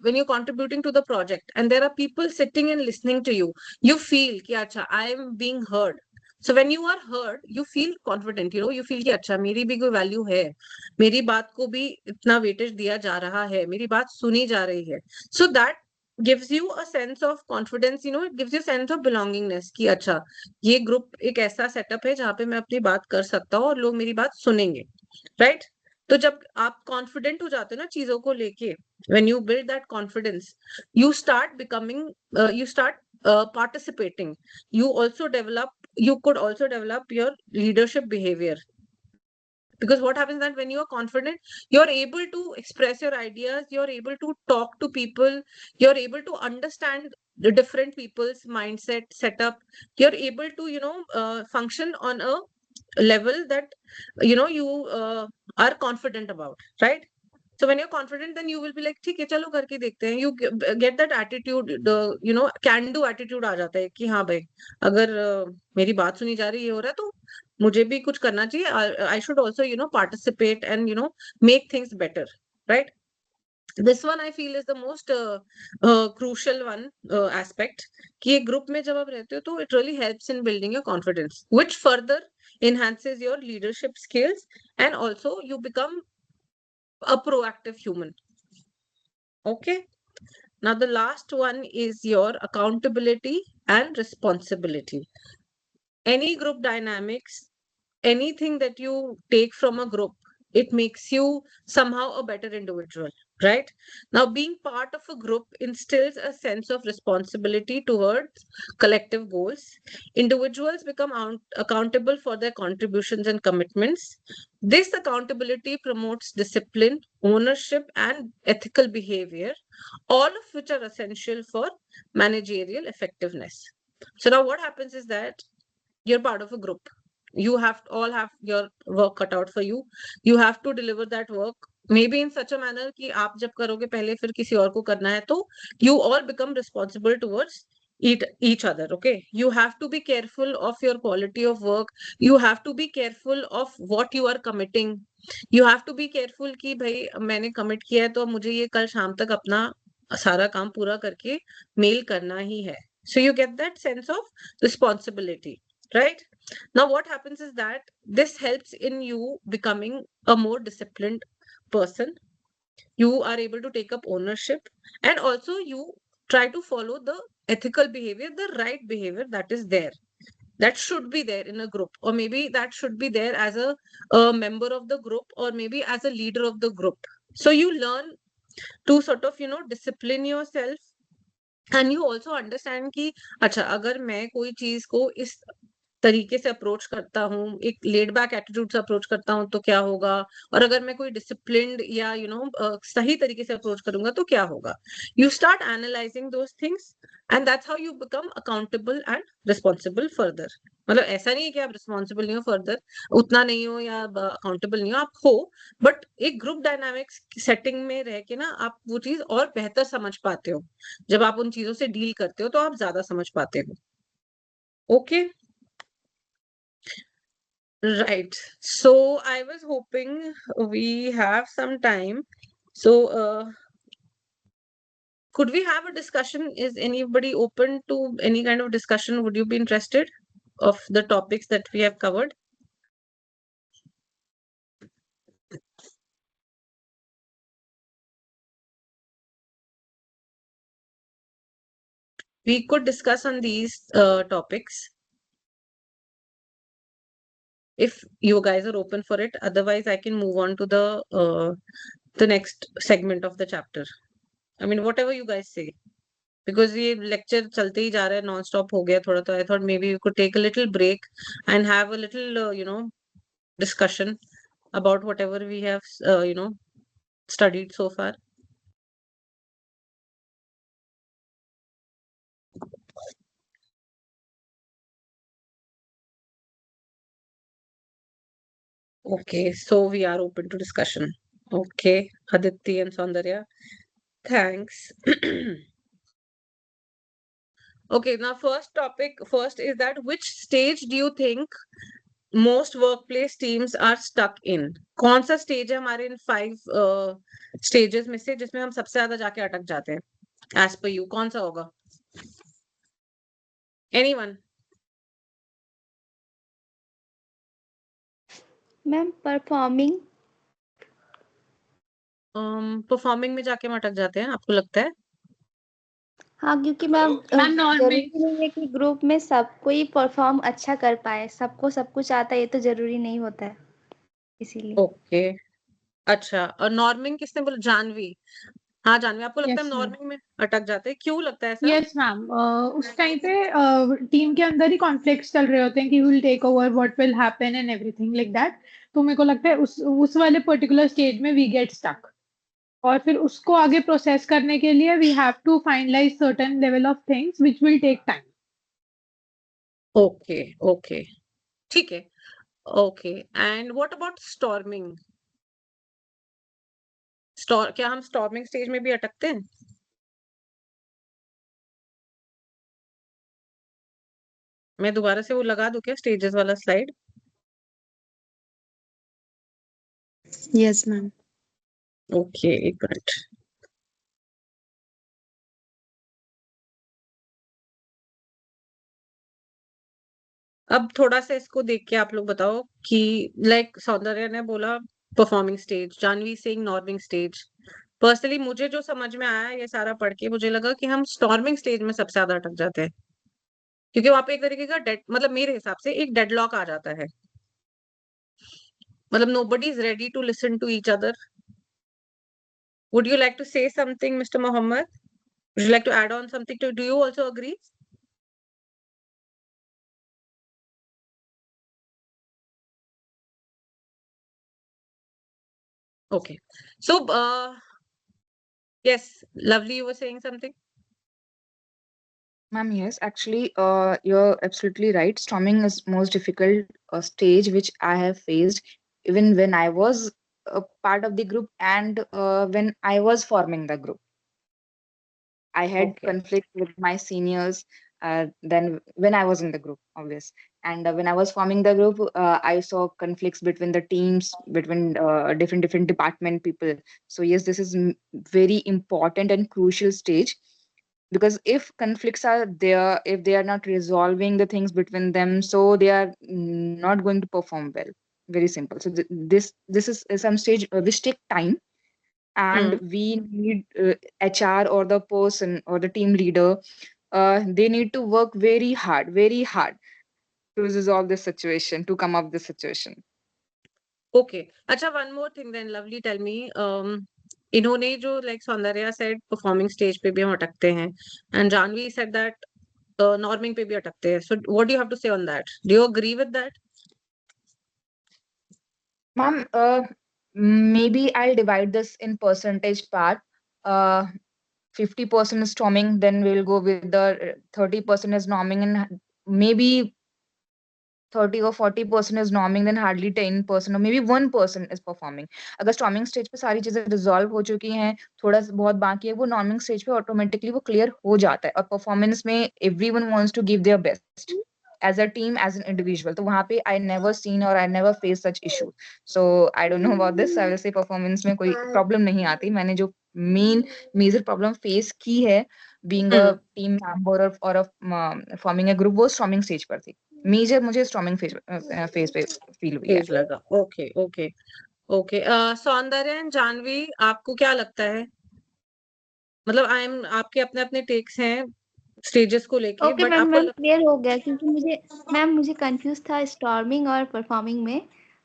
when you're contributing to the project, and there are people sitting and listening to you, you feel ki acha, I am being heard. So when you are heard, you feel confident, you feel कि अच्छा मेरी भी कोई value है, मेरी बात को भी इतना वेटेज दिया जा रहा है, मेरी बात सुनी जा रही है. So that gives you a sense of confidence, it gives you a sense of belongingness कि अच्छा ये ग्रुप एक ऐसा सेटअप है जहाँ पे मैं अपनी बात कर सकता हूँ और लोग मेरी बात सुनेंगे, राइट? तो जब आप कॉन्फिडेंट हो जाते हो ना चीजों को लेके, when you build that confidence, you start becoming, you start participating. You could also develop your leadership behavior, because what happens that when you are confident, you're able to express your ideas, you're able to talk to people, you're able to understand the different people's mindset setup, you're able to function on a level that you are confident about, right? So when you're confident, then you will be like, ठीक है चलो करके देखते हैं. You get that attitude, the can do attitude आ जाता है कि हाँ भाई, अगर मेरी बात सुनी जा रही है, हो रहा है, तो मुझे भी कुछ करना चाहिए. I should also participate and make things better, right? This one I feel is the most crucial one aspect, कि एक group में जब आप रहते हो तो it really helps in building your confidence, which further enhances your leadership skills, and also you become a proactive human. Okay. Now the last one is your accountability and responsibility. Any group dynamics, anything that you take from a group, it makes you somehow a better individual, right? Now, being part of a group instills a sense of responsibility towards collective goals. Individuals become accountable for their contributions and commitments. This accountability promotes discipline, ownership, and ethical behavior, all of which are essential for managerial effectiveness. So now what happens is that you're part of a group. You all have your work cut out for you. You have to deliver that work maybe in such a manner कि आप जब करोगे पहले फिर किसी और को करना है, तो you all become responsible towards each other. Okay, you have to be careful of your quality of work. You have to be careful of what you are committing. You have to be careful कि भाई मैंने commit किया है तो मुझे ये कल शाम तक अपना सारा काम पूरा करके मेल करना ही है. So you get that sense of responsibility, right? Now what happens is that this helps in you becoming a more disciplined person. You are able to take up ownership, and also you try to follow the ethical behavior, the right behavior that is there, that should be there in a group, or maybe that should be there as a member of the group, or maybe as a leader of the group. So you learn to sort of discipline yourself, and you also understand कि अच्छा अगर मैं कोई चीज को इस तरीके से अप्रोच करता हूँ, एक लेड बैक एटीट्यूड से अप्रोच करता हूँ तो क्या होगा, और अगर मैं कोई डिसिप्लिन्ड या सही तरीके से अप्रोच करूंगा तो क्या होगा. You start analysing those things, and that's how you become accountable and responsible further. मतलब ऐसा नहीं है कि आप रिस्पॉन्सिबल नहीं हो फर्दर, उतना नहीं हो या अकाउंटेबल नहीं हो, आप हो, बट एक ग्रुप डायनामिक्स सेटिंग में रह के ना आप वो चीज और बेहतर समझ पाते हो. जब आप उन चीजों से डील करते हो तो आप ज्यादा समझ पाते हो. Okay. Right. So I was hoping we have some time. So could we have a discussion? Is anybody open to any kind of discussion? Would you be interested of the topics that we have covered? we could discuss on these topics if you guys are open for it. Otherwise, I can move on to the next segment of the chapter. I mean, whatever you guys say. Because ये lecture चलते ही जा रहा है, non-stop हो गया थोड़ा, तो I thought maybe we could take a little break and have a little, discussion about whatever we have, studied so far. Okay, so we are open to discussion. Okay, Aditi and Saundarya, thanks. Okay, now first is that which stage do you think most workplace teams are stuck in? कौन सा stage है हमारे इन 5 stages में से जिसमें हम सबसे ज्यादा जाके अटक जाते हैं? As per you, कौन सा होगा? Anyone? Ma'am performing. परफॉर्मिंग में जाके हम अटक जाते हैं, आपको लगता है? हाँ, क्योंकि मैम मैम जरूरी नॉर्मल नहीं है कि ग्रुप में सब कोई परफॉर्म अच्छा कर पाए, सबको सब कुछ आता है, ये तो जरूरी नहीं होता है, इसीलिए। ओके, अच्छा। और नॉर्मिंग किसने बोला? जानवी। हाँ जानवी, आपको लगता है यस हम मैम नॉर्मिंग में अटक जाते हैं? क्यों लगता है ऐसा? यस मैम उस टाइम पे टीम के अंदर ही कॉन्फ्लिक्ट्स चल रहे होते हैं कि will take over what will happen and everything like that. तो मेरे को लगता है उस वाले पर्टिकुलर स्टेज में वी गेट स्टक, और फिर उसको आगे प्रोसेस करने के लिए we have to finalise certain level of things which will take time. Okay okay, ठीक है। Okay, and what about storming? क्या हम स्टॉर्मिंग स्टेज में भी अटकते हैं? मैं दोबारा से वो लगा दूं क्या, स्टेजेस वाला स्लाइड? Yes ma'am. ओके, एक मिनट। अब थोड़ा सा इसको देख के आप लोग बताओ कि लाइक सौंदर्य ने बोला performing stage, Janvi Singh norming stage. Personally मुझे जो समझ में आया ये सारा पढ़ के, मुझे लगा कि हम स्टॉर्मिंग स्टेज में सबसे ज्यादा अटक जाते हैं, क्योंकि वहां पे एक तरीके का मतलब मेरे हिसाब से एक डेडलॉक आ जाता है। मतलब nobody is ready to listen to each other. Would you like to say something, Mr. Mohammed? Would you like to add on something to? Do you also agree? Okay. So, yes, Lovely, you were saying something? Ma'am, yes, actually, you're absolutely right. Storming is most difficult stage which I have faced, even when I was a part of the group and when I was forming the group. I had Okay. conflict with my seniors. Then when I was in the group, obvious, and when I was forming the group, I saw conflicts between the teams, between different department people. So yes, this is very important and crucial stage, because if conflicts are there, if they are not resolving the things between them, so they are not going to perform well. Very simple. So this is some stage which take time, and we need HR or the person or the team leader, they need to work very hard to resolve this situation, to come up this situation. Okay. Acha, one more thing then, Lovely, tell me. इन्होंने जो like Soundarya said performing stage पे भी हम अटकते हैं, and Janvi said that norming पे भी अटकते हैं. So what do you have to say on that? Do you agree with that? Ma'am, maybe I'll divide this in percentage part. 50% is storming, then we'll go with the 30% is norming, and maybe 30 or 40% is norming, then hardly 10% or maybe 1% is performing. अगर storming stage पे सारी चीजें resolve हो चुकी हैं, थोड़ा बहुत बाकी है, वो norming stage पे automatically वो clear हो जाता है, और performance में everyone wants to give their best as a team, as an individual. तो वहाँ पे I never seen or I never faced such issue. So I don't know about this. I will say performance में कोई problem नहीं आती. मैंने जो main major problem face की है being a team member or of forming a group, वो storming stage पर थी. मेजर मुझे स्टॉर्मिंग फेज पे फील हुई है. फेज लगा. Okay okay okay. सौंदर्य एंड जानवी, आपको क्या लगता है? मतलब आपके अपने अपने टेक्स हैं, स्टेजेस को लेके, ओके बट मैम, आपको मैम क्लियर हो गया क्योंकि मुझे कंफ्यूज था स्टॉर्मिंग और परफॉर्मिंग में।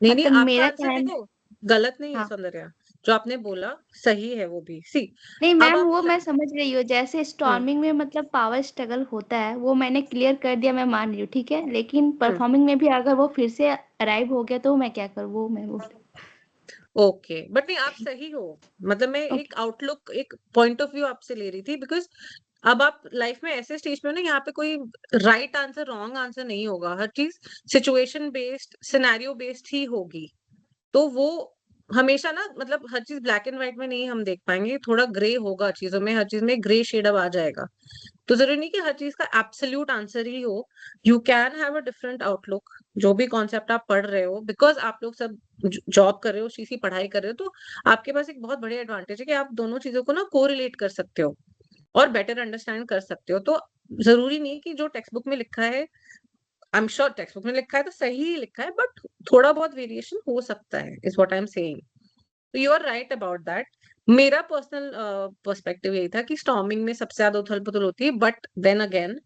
नहीं नहीं, मतलब आपका मेरा आंसर कहना, देखो गलत नहीं है हाँ सौंदर्या, जो आपने बोला सही है वो भी। सी नहीं अब मैम, आपको वो मैं समझ रही हूँ, जैसे स्टॉर्मिंग में मतलब पावर स्ट्रगल होता है वो मैंने क्लियर कर दिया, मैं मान रही हूँ, ठीक है। लेकिन परफॉर्मिंग में भी अगर वो फिर से अराइव हो गया तो मैं क्या करूँ, वो मैं वो ओके, बट नहीं आप सही हो। मतलब मैं एक ओके आउटलुक, एक पॉइंट ऑफ व्यू आपसे ले रही थी, बिकॉज अब आप लाइफ में ऐसे स्टेज पे हो ना, यहाँ पे कोई राइट आंसर रॉन्ग आंसर नहीं होगा, हर चीज सिचुएशन बेस्ड सिनेरियो बेस्ड ही होगी। तो वो हमेशा ना, मतलब हर चीज ब्लैक एंड व्हाइट में नहीं हम देख पाएंगे, थोड़ा ग्रे होगा चीजों में, हर चीज में ग्रे शेड अब आ जाएगा। तो जरूरी नहीं कि हर चीज का एब्सोल्यूट आंसर ही हो, you can have a different outlook. जो भी कॉन्सेप्ट आप पढ़ रहे हो, बिकॉज आप लोग सब जॉब कर रहे हो, उस चीज की पढ़ाई कर रहे हो, तो आपके पास एक बहुत बड़ी एडवांटेज है कि आप दोनों चीजों को ना कोरिलेट कर सकते हो और बेटर अंडरस्टैंड कर सकते हो। तो जरूरी नहीं कि जो टेक्स्ट बुक में लिखा है, I am sure text book में लिखा है तो सही ही लिखा है, बट थोड़ा बहुत वेरिएशन हो सकता है, is what I am saying. तो you are right about that. मेरा पर्सनल पर्सपेक्टिव यही था कि स्टॉर्मिंग में सबसे ज्यादा उथल पुथल होती है, but then again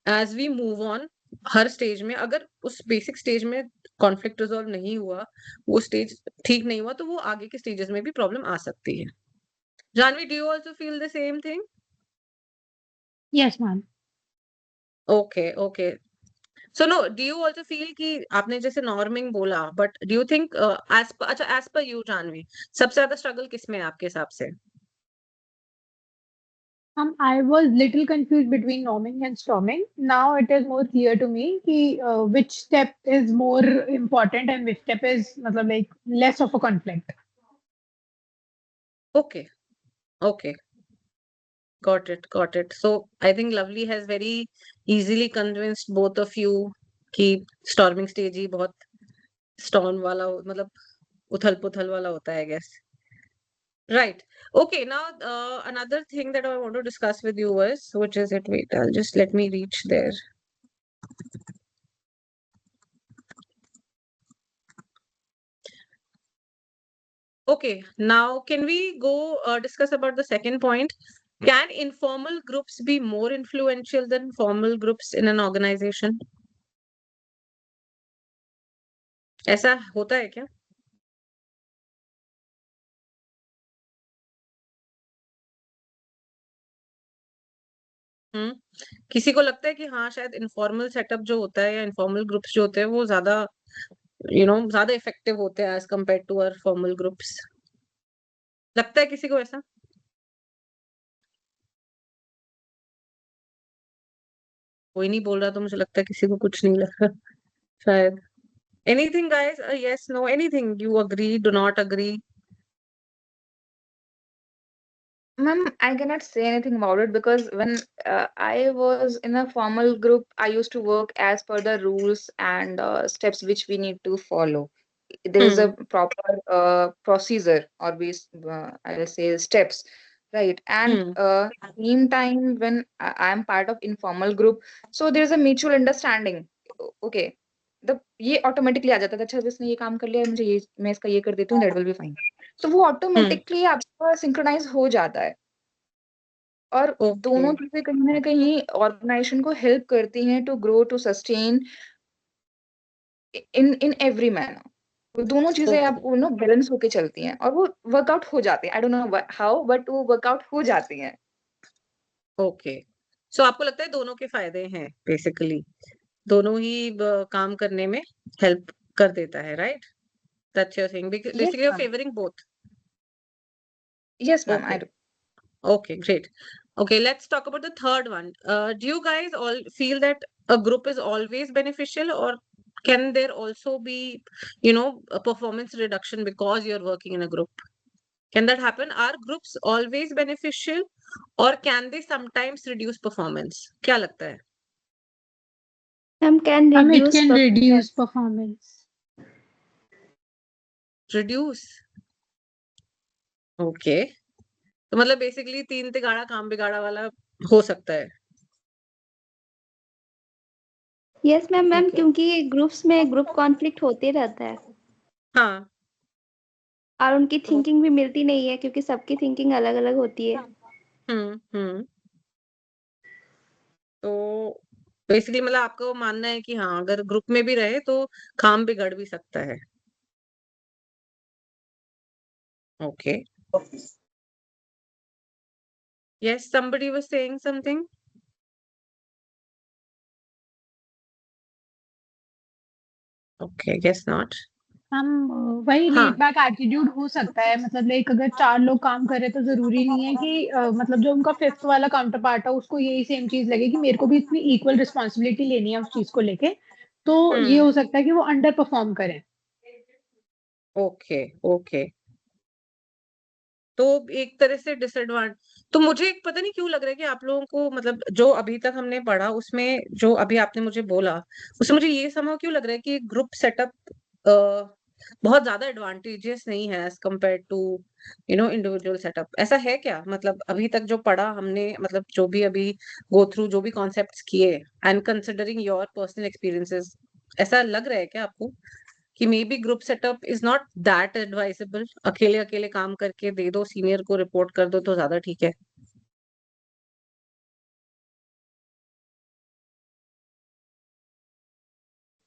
as we move on, हर स्टेज में अगर उस बेसिक स्टेज में कॉन्फ्लिक्ट रिजॉल्व नहीं हुआ, वो स्टेज ठीक नहीं हुआ, तो वो आगे के स्टेजेस में भी प्रॉब्लम आ सकती है। Janvi, do you also feel the same thing? Yes ma'am. Okay okay, so no, do you also feel कि आपने जैसे नॉर्मिंग बोला, but do you think as per you Janvi, सबसे ज्यादा स्ट्रगल किसमें है आपके हिसाब से? I was little confused between norming and storming. Now it is more clear to me कि which step is more important and which step is मतलब like less of a conflict. Okay, okay, got it. So I think Lovely has very easily convinced both of you कि storming stage ही बहुत storm वाला मतलब उथल पुथल वाला होता है, I guess. Right. Okay. Now, another thing that I want to discuss with you was, which is it? Wait, I'll just let me reach there. Okay. Now, can we go discuss about the second point? Can informal groups be more influential than formal groups in an organization? ऐसा होता है क्या? किसी को लगता है कि हाँ शायद इनफॉर्मल सेटअप जो होता है या इनफॉर्मल ग्रुप्स जो होते हैं वो ज्यादा ज्यादा इफेक्टिव होते हैं as compare to our formal groups? लगता है किसी को ऐसा? कोई नहीं बोल रहा, तो मुझे लगता है किसी को कुछ नहीं लग रहा शायद। Anything guys? Yes, no, anything? You agree, do not agree? Ma'am, I cannot say anything about it because when I was in a formal group, I used to work as per the rules and steps which we need to follow. There is a proper procedure, or I will say steps, right? And meantime, when I am part of informal group, so there is a mutual understanding. Okay, ये automatically आ जाता था, अच्छा इसने ये काम कर लिया, मुझे ये, मैं इसका ये कर देती हूँ, दैट विल बी फाइन। तो वो ऑटोमेटिकली आपका सिंक्रोनाइज हो जाता है, और दोनों चीजें कहीं ना कहीं ऑर्गेनाइजेशन को हेल्प करती हैं to grow, to sustain in every manner. दोनों चीजें आप बैलेंस होके चलती हैं और वो वर्कआउट हो जाती है। I don't know how, but वो वर्कआउट हो जाती हैं। ओके, सो आपको लगता है दोनों के फायदे हैं, बेसिकली दोनों ही काम करने में हेल्प कर देता है, right? That's your thing, basically you are favouring both. Yes ma'am, I do. Okay, great. Okay, let's talk about the third one. Do you guys all feel that a group is always beneficial, or can there also be, a performance reduction because you're working in a group? Can that happen? Are groups always beneficial, or can they sometimes reduce performance? क्या लगता है? can it reduce can reduce performance. Reduce. Okay. तो मतलब basically तीन तिगाड़ा काम बिगाड़ा वाला हो सकता है। यस मैम, क्योंकि ग्रुप्स में ग्रुप कॉन्फ्लिक्ट होते रहता है। हाँ, और उनकी थिंकिंग भी मिलती नहीं है क्योंकि सबकी थिंकिंग अलग अलग होती है। तो बेसिकली मतलब आपको मानना है कि हाँ, अगर ग्रुप में भी रहे तो काम बिगड़ भी सकता है। Okay, yes, somebody was saying something. Okay, guess not. हम वही हाँ, लेट बैक एटीट्यूड हो सकता है, मतलब लाइक अगर 4 लोग काम कर रहे हैं तो जरूरी नहीं है कि मतलब जो उनका फिफ्थ वाला काउंटर पार्ट है उसको यही सेम चीज लगे कि मेरे को भी इतनी इक्वल रिस्पॉन्सिबिलिटी लेनी है उस चीज को लेके, तो ये हो सकता है कि वो अंडर परफॉर्म करें। ओके ओके, तो एक तरह से डिसएडवांटेज। तो मुझे एक पता नहीं क्यों लग रहा है कि आप लोगों को मतलब जो अभी तक हमने पढ़ा उसमें जो अभी आपने मुझे बोला उसमें मुझे ये समझ क्यों लग रहा है कि ग्रुप सेटअप बहुत ज्यादा एडवांटेजेस नहीं है as compare to individual setup. ऐसा है क्या? मतलब अभी तक जो पढ़ा हमने, मतलब जो भी अभी गो थ्रू जो भी कॉन्सेप्ट्स किए and considering your personal experiences, ऐसा लग रहा है क्या आपको कि may be group setup is not that advisable? अकेले अकेले काम करके दे दो, सीनियर को रिपोर्ट कर दो तो ज्यादा ठीक है।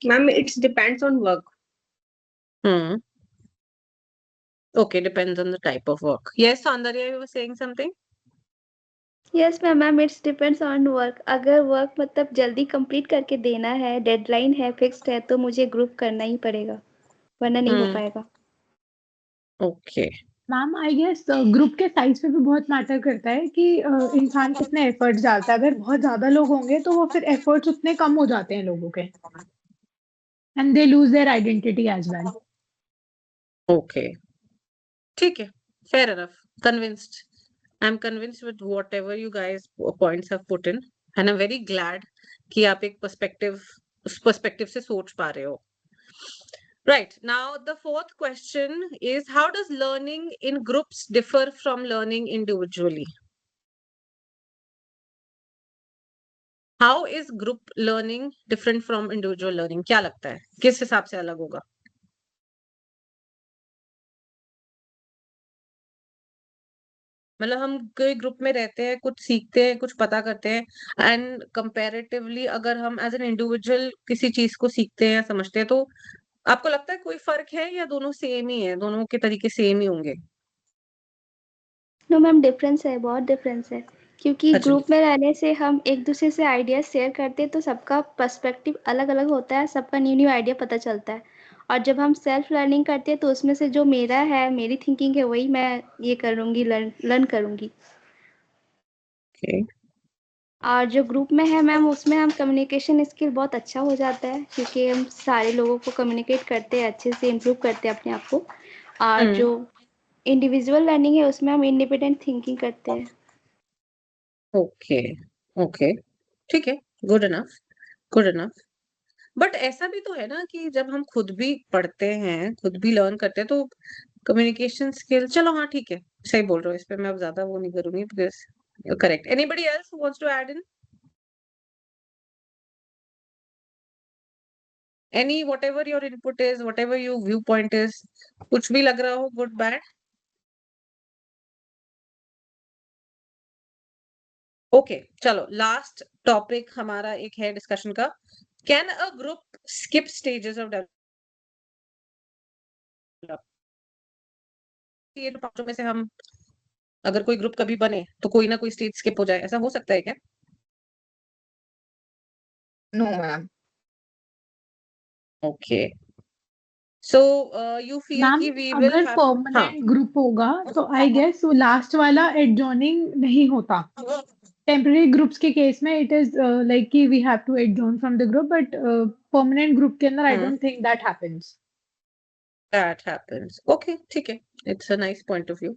Ma'am it's depends on work. Hmm, okay, depends on the type of work. Yes Soundarya, you were saying something? Yes ma'am, it's depends on work. अगर वर्क मतलब जल्दी कंप्लीट करके देना है, डेडलाइन है, फिक्स्ड है, तो मुझे ग्रुप करना ही पड़ेगा, वरना नहीं हो पाएगा। Okay, ma'am I guess group के साइज पे भी बहुत मैटर करता है कि इंसान कितने एफर्ट्स डालता है। अगर बहुत ज्यादा लोग होंगे तो वो फिर एफर्ट्स उतने कम हो जाते हैं लोगों के, and they lose their identity as well. Okay, ठीक है, fair enough, convinced. I'm convinced with whatever you guys points have put in, and I'm very glad कि आप एक उस पर्सपेक्टिव से सोच पा रहे हो। Right, now the fourth question is, how does learning in groups differ from learning individually? How is group learning different from individual learning? क्या लगता है किस हिसाब से अलग होगा? मतलब हम कोई ग्रुप में रहते हैं, कुछ सीखते हैं, कुछ पता करते हैं, एंड कंपैरेटिवली अगर हम एज एन इंडिविजुअल किसी चीज को सीखते हैं या समझते हैं, तो आपको लगता है कोई फर्क है या दोनों सेम ही है, दोनों के तरीके सेम ही होंगे? नो मैम, डिफरेंस है, बहुत डिफरेंस है। क्योंकि अच्छा, ग्रुप में रहने से हम एक दूसरे से आइडियाज शेयर करते हैं, तो सबका पर्सपेक्टिव अलग अलग होता है, सबका न्यू न्यू आइडिया पता चलता है। और जब हम सेल्फ लर्निंग करते हैं तो उसमें से जो मेरा है, मेरी थिंकिंग है, वही मैं ये करूँगी, लर्न करूँगी। ओके, और जो ग्रुप में है मैम, उसमें हम कम्युनिकेशन स्किल बहुत अच्छा हो जाता है, क्योंकि हम सारे लोगों को कम्युनिकेट करते हैं, अच्छे से इम्प्रूव करते हैं अपने आप को। और जो इंडिविजुअल लर्निंग है उसमें हम इंडिपेंडेंट थिंकिंग करते हैं। ओके, ओके, ठीक है, good enough, good enough. But ऐसा भी तो है ना कि जब हम खुद भी पढ़ते हैं, खुद भी लर्न करते हैं, तो कम्युनिकेशन स्किल, चलो हाँ ठीक है, सही बोल रहे हो, इस पे मैं अब ज्यादा वो नहीं करूंगी, because you correct. Anybody else who wants to add in any, whatever your input is, whatever your view point is, कुछ भी लग रहा हो गुड बैड? ओके, चलो लास्ट टॉपिक हमारा एक है डिस्कशन का, can a group skip stages of development? ये तो पांचों में से हम, अगर कोई ग्रुप कभी बने तो कोई ना कोई स्टेज स्किप हो जाए, ऐसा हो सकता है क्या? No, ma'am. Okay, so you feel ma'am कि वी विल अगर हैव, हाँ, परमानेंट ग्रुप होगा तो आई गेस वो लास्ट वाला एडजॉर्निंग नहीं होता। टेम्पररी ग्रुप्स के केस में इट इज लाइक कि we have to adjourn from the group, but permanent group के अंदर I don't think that happens. That happens, okay, ठीक है, it's a nice point of view,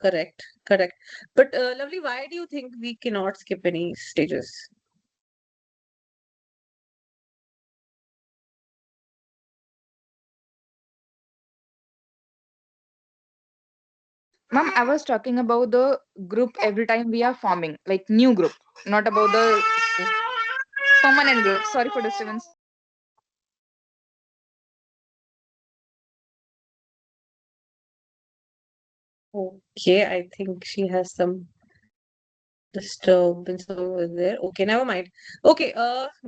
correct, correct. But lovely, why do you think we can not skip any stages? Ma'am, I was talking about the group every time we are forming, like new group, not about the permanent group. Sorry for disturbance. Okay, I think she has some Disturbance over there. Okay, never mind. Okay,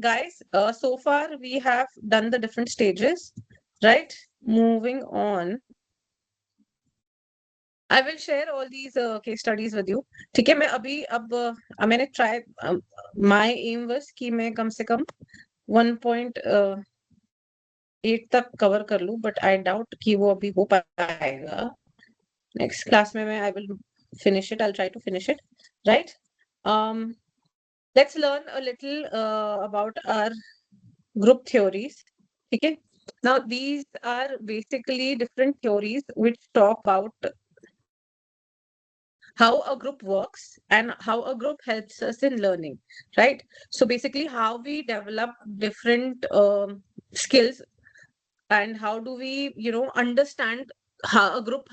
guys, so far we have done the different stages, right? Moving on. I will share all these case studies with you. ठीक है, मैं अभी अब मैंने try my aim was कि मैं कम से कम 1.8 तक cover कर लूँ, but I doubt कि वो अभी हो पाएगा. Next class में मैं I will finish it. I'll try to finish it, right? Let's learn a little about our group theories. Okay. Now these are basically different theories which talk about how a group works and how a group helps us in learning, right? So basically how we develop different skills and how do we, understand how a group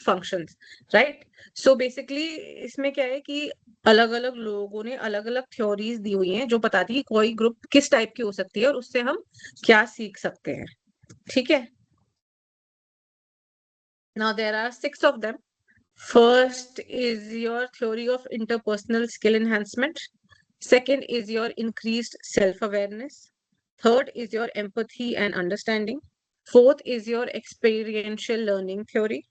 functions, right? So basically इसमें क्या है कि अलग अलग लोगों ने अलग अलग थ्योरीज दी हुई हैं जो बताती है कोई ग्रुप किस टाइप की हो सकती है और उससे हम क्या सीख सकते हैं. ठीक है. Now there are 6 of them. First is your theory of interpersonal skill enhancement. Second is your increased self-awareness. Third is your empathy and understanding. Fourth is your experiential learning theory.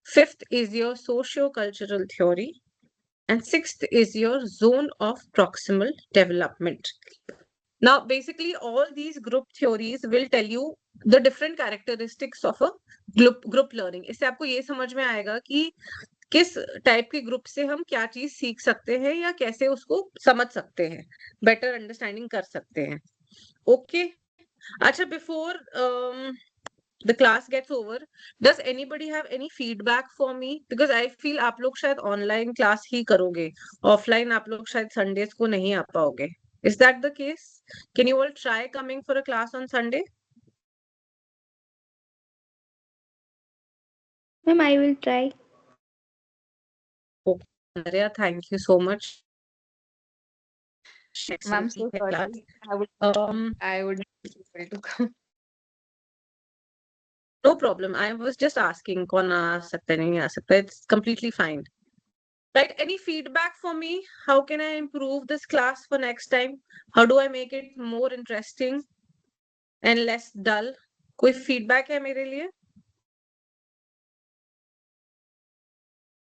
Fifth is your socio-cultural theory. And sixth is your zone of proximal development. Now, basically, all these group theories will tell you the different characteristics of a group learning. इससे आपको ये समझ में आएगा कि किस type के group से हम क्या चीज सीख सकते हैं या कैसे उसको समझ सकते हैं, बेटर अंडरस्टैंडिंग कर सकते हैं. ओके. अच्छा, before the class gets over, does anybody have any feedback for me? Because I feel आप लोग शायद online class ही करोगे, offline आप लोग शायद Sundays को नहीं आ पाओगे. Is that the case? Can you all try coming for a class on Sunday? Ma'am, I will try. Okay, Maria, thank you so much. Ma'am, so sorry. I would not be able to come. No problem. I was just asking कौन आ सकता है नहीं आ सकता. It's completely fine. Right? Any feedback for me? How can I improve this class for next time? How do I make it more interesting and less dull? कोई feedback है मेरे लिए?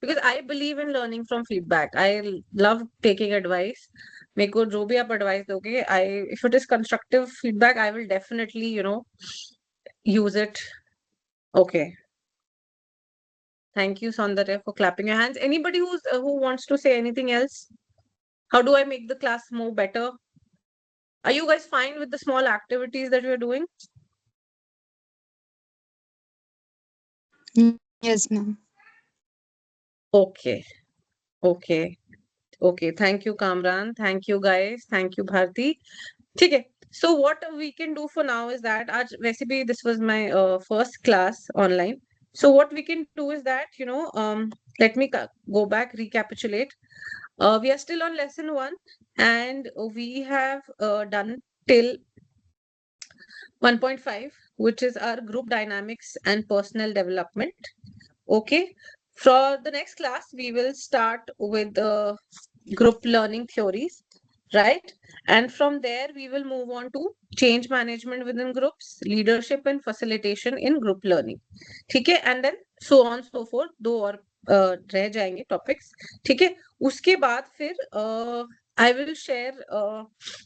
Because I believe in learning from feedback. I love taking advice. मेरे को जो भी आप advice दोगे, if it is constructive feedback, I will definitely, use it. Okay. Thank you, Saundarya, for clapping your hands. Anybody who wants to say anything else? How do I make the class more better? Are you guys fine with the small activities that we're doing? Yes, ma'am. Okay. Okay. Okay. Thank you, Kamran. Thank you, guys. Thank you, Bharti. Okay. So what we can do for now is that basically this was my first class online. So what we can do is that, let me go back, recapitulate. We are still on lesson 1 and we have done till 1.5, which is our group dynamics and personal development. Okay. For the next class, we will start with the group learning theories, right? And from there, we will move on to change management within groups, leadership and facilitation in group learning. ठीक है? And then so on so forth. 2 और रह जाएंगे topics. ठीक है? उसके बाद फिर I will share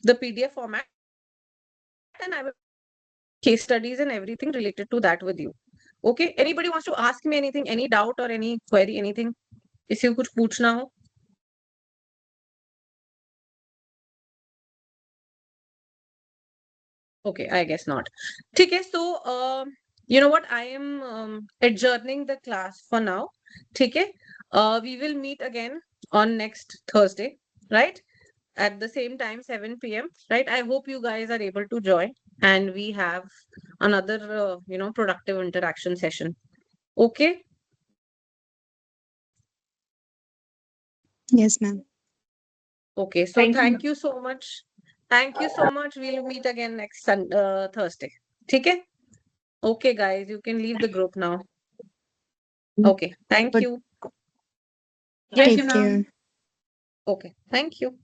the PDF format and I will case studies and everything related to that with you. Okay. Anybody wants to ask me anything, any doubt or any query, anything? किसी को कुछ पूछना हो? Okay, I guess not. ठीक है. So, you know what? I am adjourning the class for now. ठीक है. We will meet again on next Thursday, right? At the same time, 7 p.m. Right? I hope you guys are able to join and we have another, productive interaction session. Okay. Yes, ma'am. Okay. So thank you so much. Thank you so much. We'll meet again next Thursday. ठीक है? Okay, guys, you can leave the group now. Okay. Thank But- you. Take care. Okay, thank you.